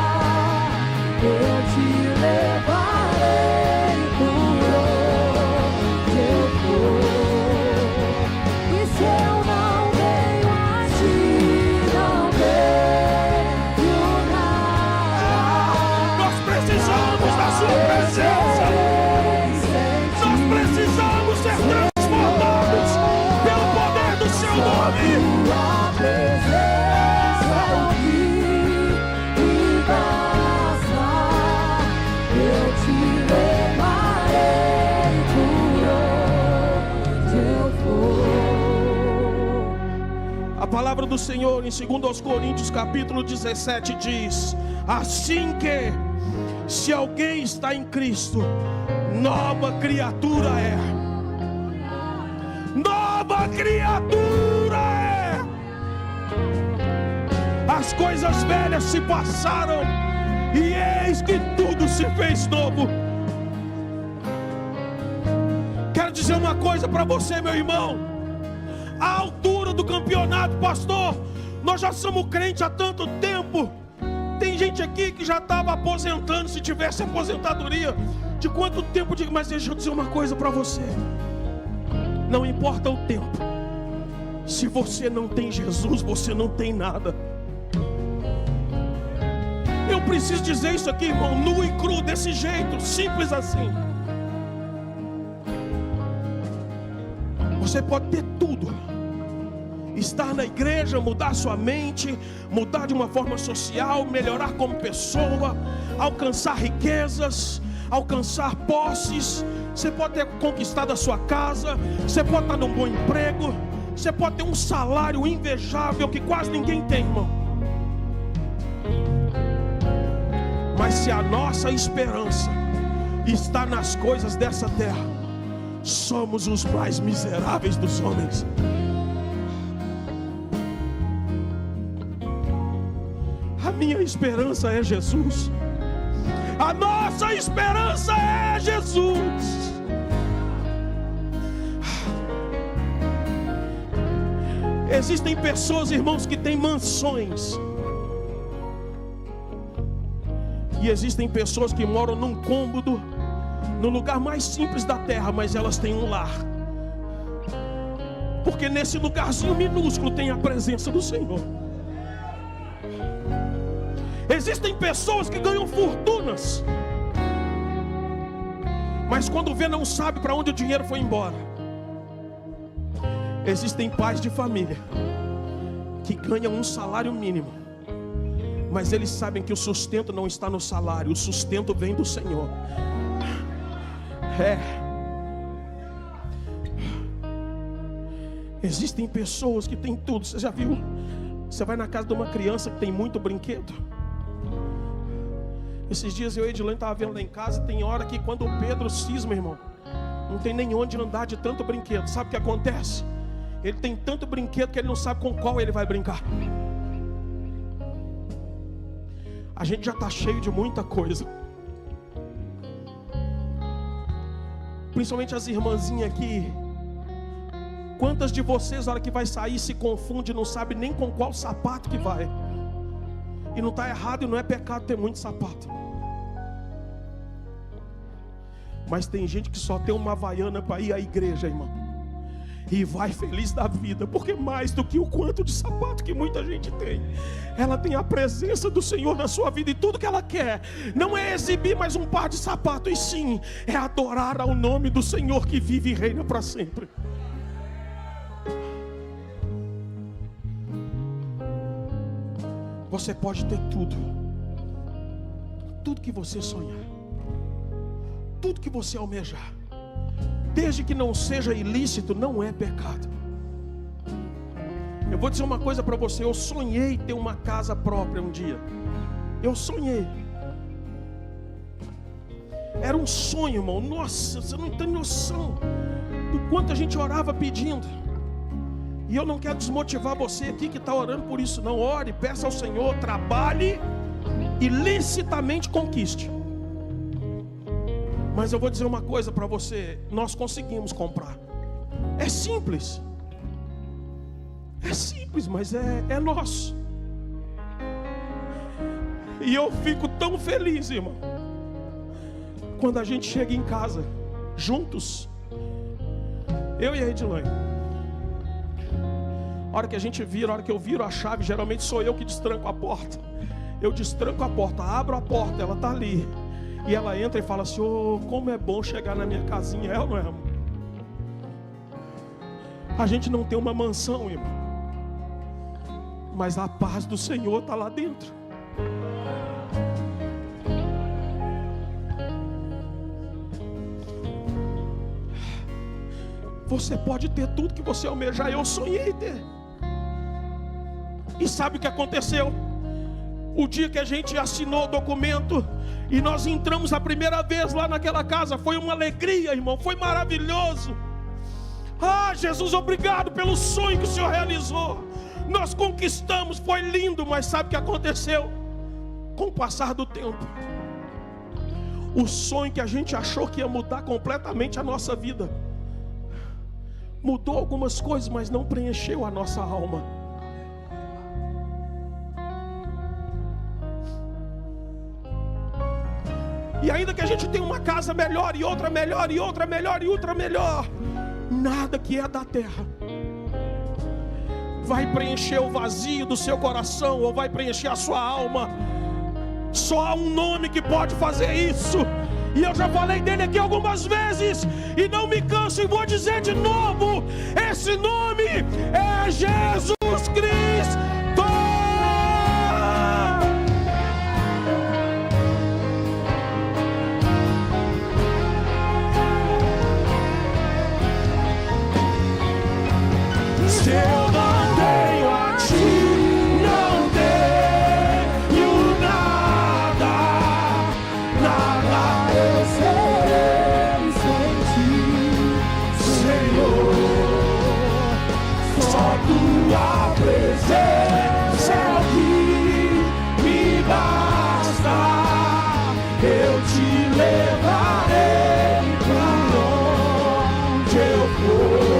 Eu te levarei por onde eu for. E se eu não venho a ti, não tenho nada. nós precisamos da sua presença. Nós precisamos ser transformados pelo poder do seu nome. Tua presença é o que me basta. Eu te levarei por onde eu for. A palavra do Senhor em 2 Coríntios capítulo 17 diz: assim que, se alguém está em Cristo, nova criatura é. Nova criatura é. As coisas velhas se passaram e eis que tudo se fez novo. Quero dizer uma coisa para você, meu irmão. A altura do campeonato, pastor, nós já somos crentes há tanto tempo. Tem gente aqui que já estava aposentando, se tivesse aposentadoria. De quanto tempo? Mas deixa eu dizer uma coisa para você. Não importa o tempo. Se você não tem Jesus, você não tem nada. Eu preciso dizer isso aqui, irmão, nu e cru, desse jeito, simples assim. Você pode ter tudo, estar na igreja, mudar sua mente, mudar de uma forma social, melhorar como pessoa, alcançar riquezas, alcançar posses. Você pode ter conquistado a sua casa, você pode estar num bom emprego, você pode ter um salário invejável que quase ninguém tem, irmão. Mas se a nossa esperança está nas coisas dessa terra, somos os mais miseráveis dos homens. A minha esperança é Jesus. A nossa esperança é Jesus. Existem pessoas, irmãos, que têm mansões. E existem pessoas que moram num cômodo, no lugar mais simples da terra, mas elas têm um lar. Porque nesse lugarzinho minúsculo tem a presença do Senhor. Existem pessoas que ganham fortunas, mas quando vê não sabe para onde o dinheiro foi embora. Existem pais de família que ganham um salário mínimo, mas eles sabem que o sustento não está no salário, o sustento vem do Senhor. Existem pessoas que têm tudo. Você já viu? Você vai na casa de uma criança que tem muito brinquedo. Esses dias eu e Edilene estava vendo lá em casa. Tem hora que quando o Pedro cisma, irmão, não tem nem onde andar de tanto brinquedo. Sabe o que acontece? Ele tem tanto brinquedo que ele não sabe com qual ele vai brincar. A gente já está cheio de muita coisa. principalmente as irmãzinhas aqui, quantas de vocês, na hora que vai sair, se confunde, não sabe nem com qual sapato que vai? E não está errado e não é pecado ter muito sapato. Mas tem gente que só tem uma havaiana para ir à igreja, irmão, e vai feliz da vida, porque mais do que o quanto de sapato que muita gente tem, ela tem a presença do Senhor na sua vida. E tudo que ela quer não é exibir mais um par de sapatos, e sim é adorar ao nome do Senhor que vive e reina para sempre. Você pode ter tudo, tudo que você sonhar, tudo que você almejar, desde que não seja ilícito, não é pecado. Eu vou dizer uma coisa para você: eu sonhei ter uma casa própria um dia. Eu sonhei. Era um sonho, irmão. Nossa, você não tem noção do quanto a gente orava pedindo. E eu não quero desmotivar você aqui que está orando por isso, não. Ore, peça ao Senhor, trabalhe e licitamente conquiste. Mas eu vou dizer uma coisa para você: nós conseguimos comprar. É simples. É simples, mas é nosso. E eu fico tão feliz, irmão, quando a gente chega em casa juntos, eu e a Edilane. A hora que a gente vira, a hora que eu viro a chave, geralmente sou eu que destranco a porta. Eu destranco a porta, abro a porta, ela está ali. E ela entra e fala assim: oh, como é bom chegar na minha casinha. É ou não é, amor? A gente não tem uma mansão, irmão, mas a paz do Senhor está lá dentro. Você pode ter tudo que você almejar. Eu sonhei ter. E sabe o que aconteceu? O dia que a gente assinou o documento e nós entramos a primeira vez lá naquela casa, foi uma alegria, irmão, foi maravilhoso. Ah, Jesus, obrigado pelo sonho que o Senhor realizou. Nós conquistamos, foi lindo. Mas sabe o que aconteceu? Com o passar do tempo, o sonho que a gente achou que ia mudar completamente a nossa vida, mudou algumas coisas, mas não preencheu a nossa alma. E ainda que a gente tenha uma casa melhor, e outra melhor, e outra melhor, e outra melhor, nada que é da terra vai preencher o vazio do seu coração, ou vai preencher a sua alma. Só há um nome que pode fazer isso, e eu já falei dele aqui algumas vezes, e não me canso, e vou dizer de novo: esse nome é Jesus Cristo. Se eu não tenho a ti, não tenho nada, nada eu serei sem ti, Senhor. Só tua presença é o que me basta. Eu te levarei pra onde eu for.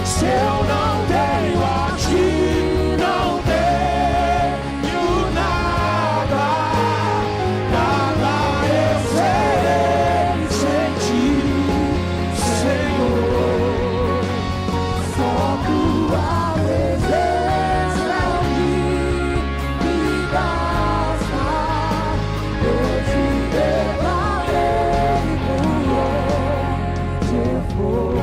Se eu não tenho a ti, não tenho nada, nada eu serei sem ti, Senhor. Só tua presença me basta. Eu te levarei por onde eu for.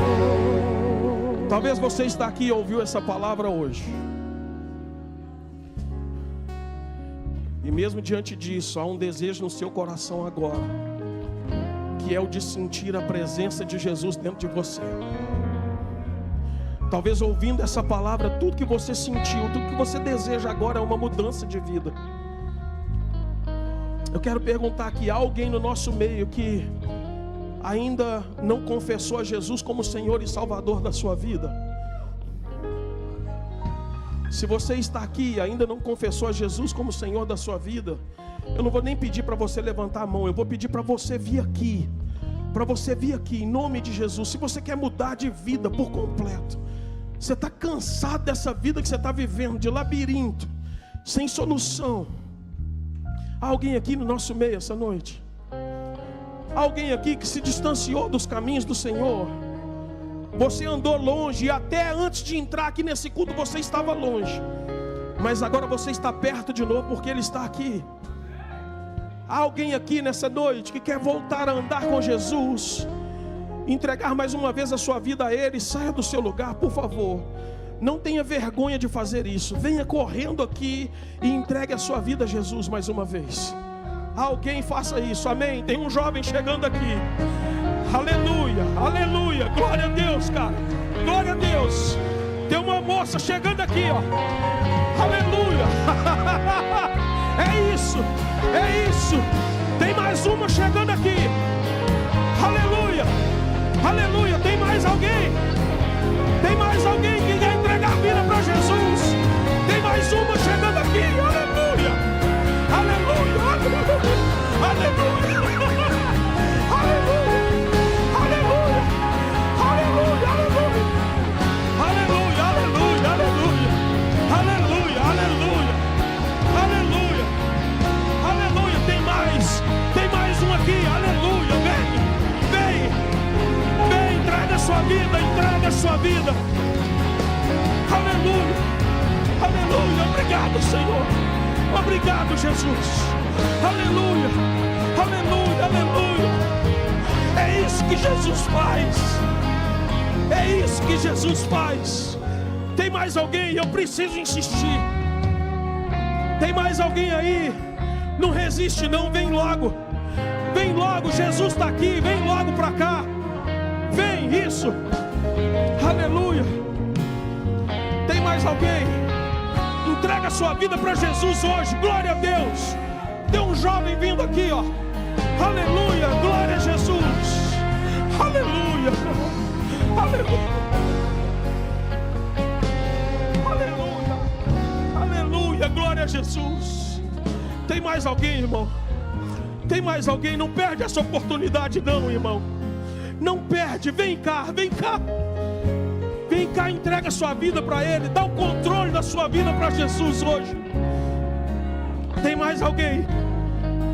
Talvez você está aqui e ouviu essa palavra hoje, e mesmo diante disso, há um desejo no seu coração agora, que é o de sentir a presença de Jesus dentro de você. Talvez ouvindo essa palavra, tudo que você sentiu, tudo que você deseja agora é uma mudança de vida. Eu quero perguntar aqui: há alguém no nosso meio que ainda não confessou a Jesus como Senhor e Salvador da sua vida? Se você está aqui e ainda não confessou a Jesus como Senhor da sua vida, eu não vou nem pedir para você levantar a mão, eu vou pedir para você vir aqui para você vir aqui em nome de Jesus. Se você quer mudar de vida por completo, você está cansado dessa vida que você está vivendo, de labirinto, sem solução. Há alguém aqui no nosso meio essa noite? Há alguém aqui que se distanciou dos caminhos do Senhor? Você andou longe, e até antes de entrar aqui nesse culto você estava longe, mas agora você está perto de novo, porque Ele está aqui. Há alguém aqui nessa noite que quer voltar a andar com Jesus, entregar mais uma vez a sua vida a Ele? Saia do seu lugar, por favor. Não tenha vergonha de fazer isso. Venha correndo aqui e entregue a sua vida a Jesus mais uma vez. Alguém faça isso, amém? Tem um jovem chegando aqui. Aleluia, aleluia, glória a Deus, cara. Glória a Deus. Tem uma moça chegando aqui, ó. Aleluia. É isso, é isso. Tem mais uma chegando aqui. Aleluia, aleluia. Tem mais alguém? Tem mais alguém que quer entregar a vida para Jesus? Tem mais uma chegando aqui. Aleluia, aleluia, aleluia, aleluia, aleluia, aleluia, aleluia, aleluia, aleluia, aleluia, aleluia, aleluia, aleluia, aleluia. Tem mais um aqui. Aleluia. Vem, entrega a sua vida, entrega a sua vida. Aleluia, aleluia. Obrigado, Senhor. Obrigado, Jesus. Aleluia, aleluia, aleluia. É isso que Jesus faz. É isso que Jesus faz. Tem mais alguém? Eu preciso insistir. Tem mais alguém aí? Não resiste não, vem logo. Vem logo, Jesus está aqui. Vem logo para cá. Vem, isso. Aleluia. Tem mais alguém? Entrega a sua vida para Jesus hoje. Glória a Deus. Tem um jovem vindo aqui, ó. Aleluia, glória a Jesus. Aleluia, aleluia, aleluia, aleluia, glória a Jesus. Tem mais alguém, irmão? Tem mais alguém? Não perde essa oportunidade não, irmão. Não perde. Vem cá, vem cá. Vem cá, entrega a sua vida para Ele. Dá o controle da sua vida para Jesus hoje. Tem mais alguém?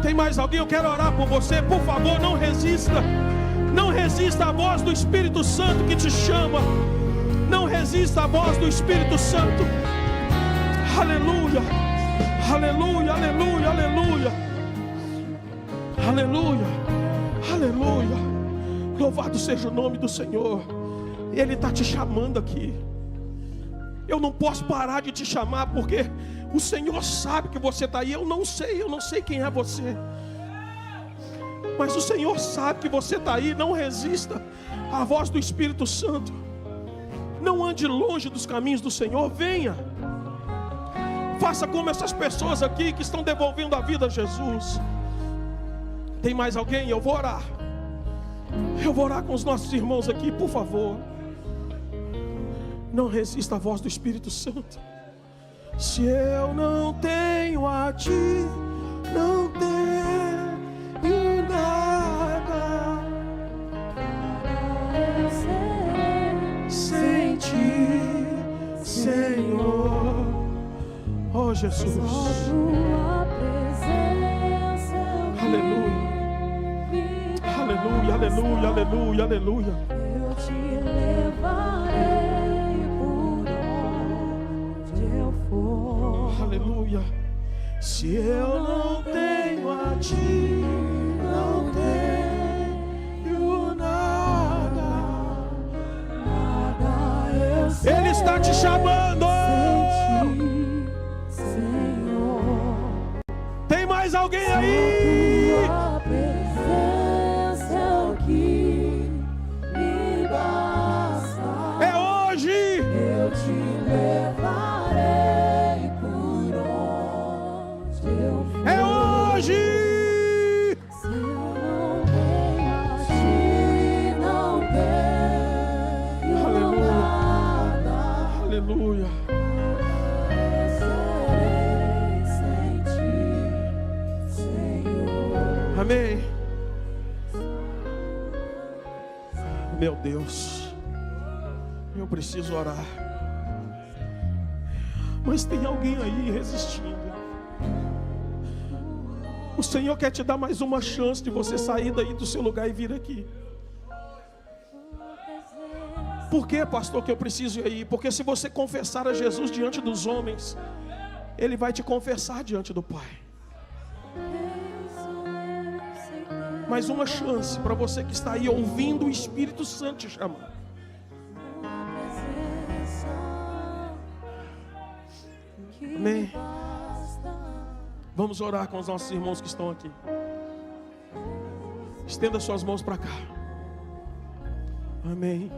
Tem mais alguém? Eu quero orar por você. Por favor, não resista. Não resista à voz do Espírito Santo que te chama. Não resista à voz do Espírito Santo. Aleluia, aleluia, aleluia, aleluia, aleluia, aleluia. Louvado seja o nome do Senhor. Ele está te chamando aqui. Eu não posso parar de te chamar, porque o Senhor sabe que você está aí. Eu não sei quem é você, mas o Senhor sabe que você está aí. Não resista à voz do Espírito Santo. Não ande longe dos caminhos do Senhor. Venha. Faça como essas pessoas aqui que estão devolvendo a vida a Jesus. Tem mais alguém? Eu vou orar. Eu vou orar com os nossos irmãos aqui, por favor. Não resista à voz do Espírito Santo. Se eu não tenho a Ti, não tenho nada. Sem Ti, Senhor. Oh Jesus. Aleluia. Aleluia, aleluia, aleluia, aleluia. Eu te levarei por onde eu for. Aleluia. Se eu não tenho a Ti, não tenho nada. Nada eu sei. Ele está te chamando. Sem Ti, Senhor. Tem mais alguém aí? Tua presença é o que me basta. É hoje. Eu te levarei por onde eu for. É hoje. Se eu não tenho a Ti, não tenho Aleluia. nada. Aleluia. Meu Deus, eu preciso orar. Mas tem alguém aí resistindo. O Senhor quer te dar mais uma chance de você sair daí do seu lugar e vir aqui. Por que, pastor, que eu preciso ir aí? Porque se você confessar a Jesus diante dos homens, Ele vai te confessar diante do Pai. Mais uma chance para você que está aí ouvindo o Espírito Santo te chamar. Amém. Vamos orar com os nossos irmãos que estão aqui. Estenda suas mãos para cá. Amém.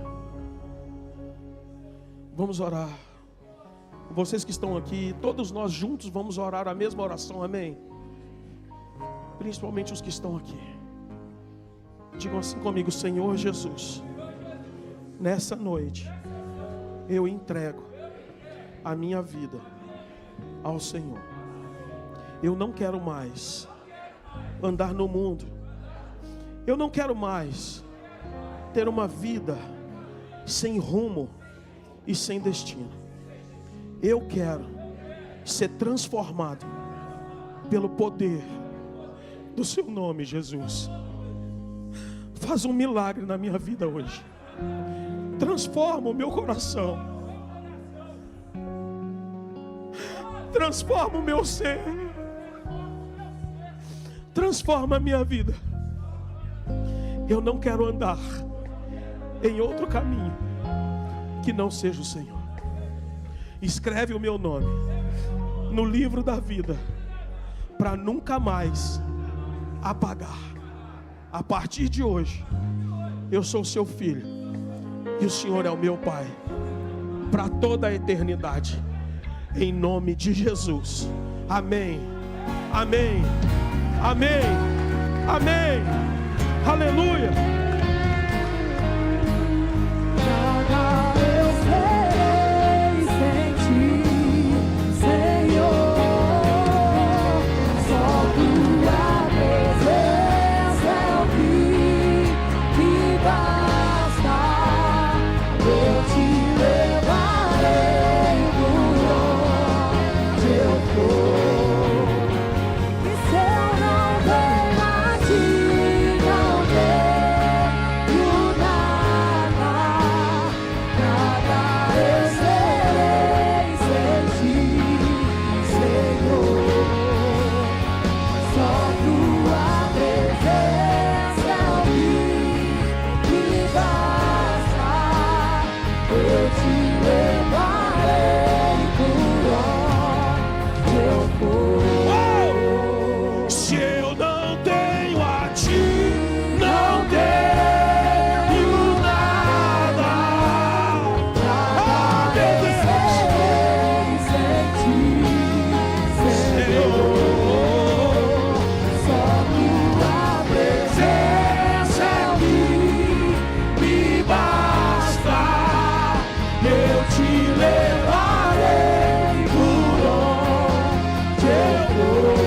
Vamos orar. Vocês que estão aqui, todos nós juntos vamos orar a mesma oração. Amém. Principalmente os que estão aqui. Digam assim comigo: Senhor Jesus, nessa noite eu entrego a minha vida ao Senhor. Eu não quero mais andar no mundo. Eu não quero mais ter uma vida sem rumo e sem destino. Eu quero ser transformado pelo poder do seu nome, Jesus. Faz um milagre na minha vida hoje. Transforma o meu coração. Transforma o meu ser. Transforma a minha vida. Eu não quero andar em outro caminho que não seja o Senhor. Escreve o meu nome no livro da vida, para nunca mais apagar. A partir de hoje, eu sou seu filho e o Senhor é o meu Pai, para toda a eternidade. Em nome de Jesus. Amém. Amém. Amém. Amém. Aleluia. te levarei por onde eu for.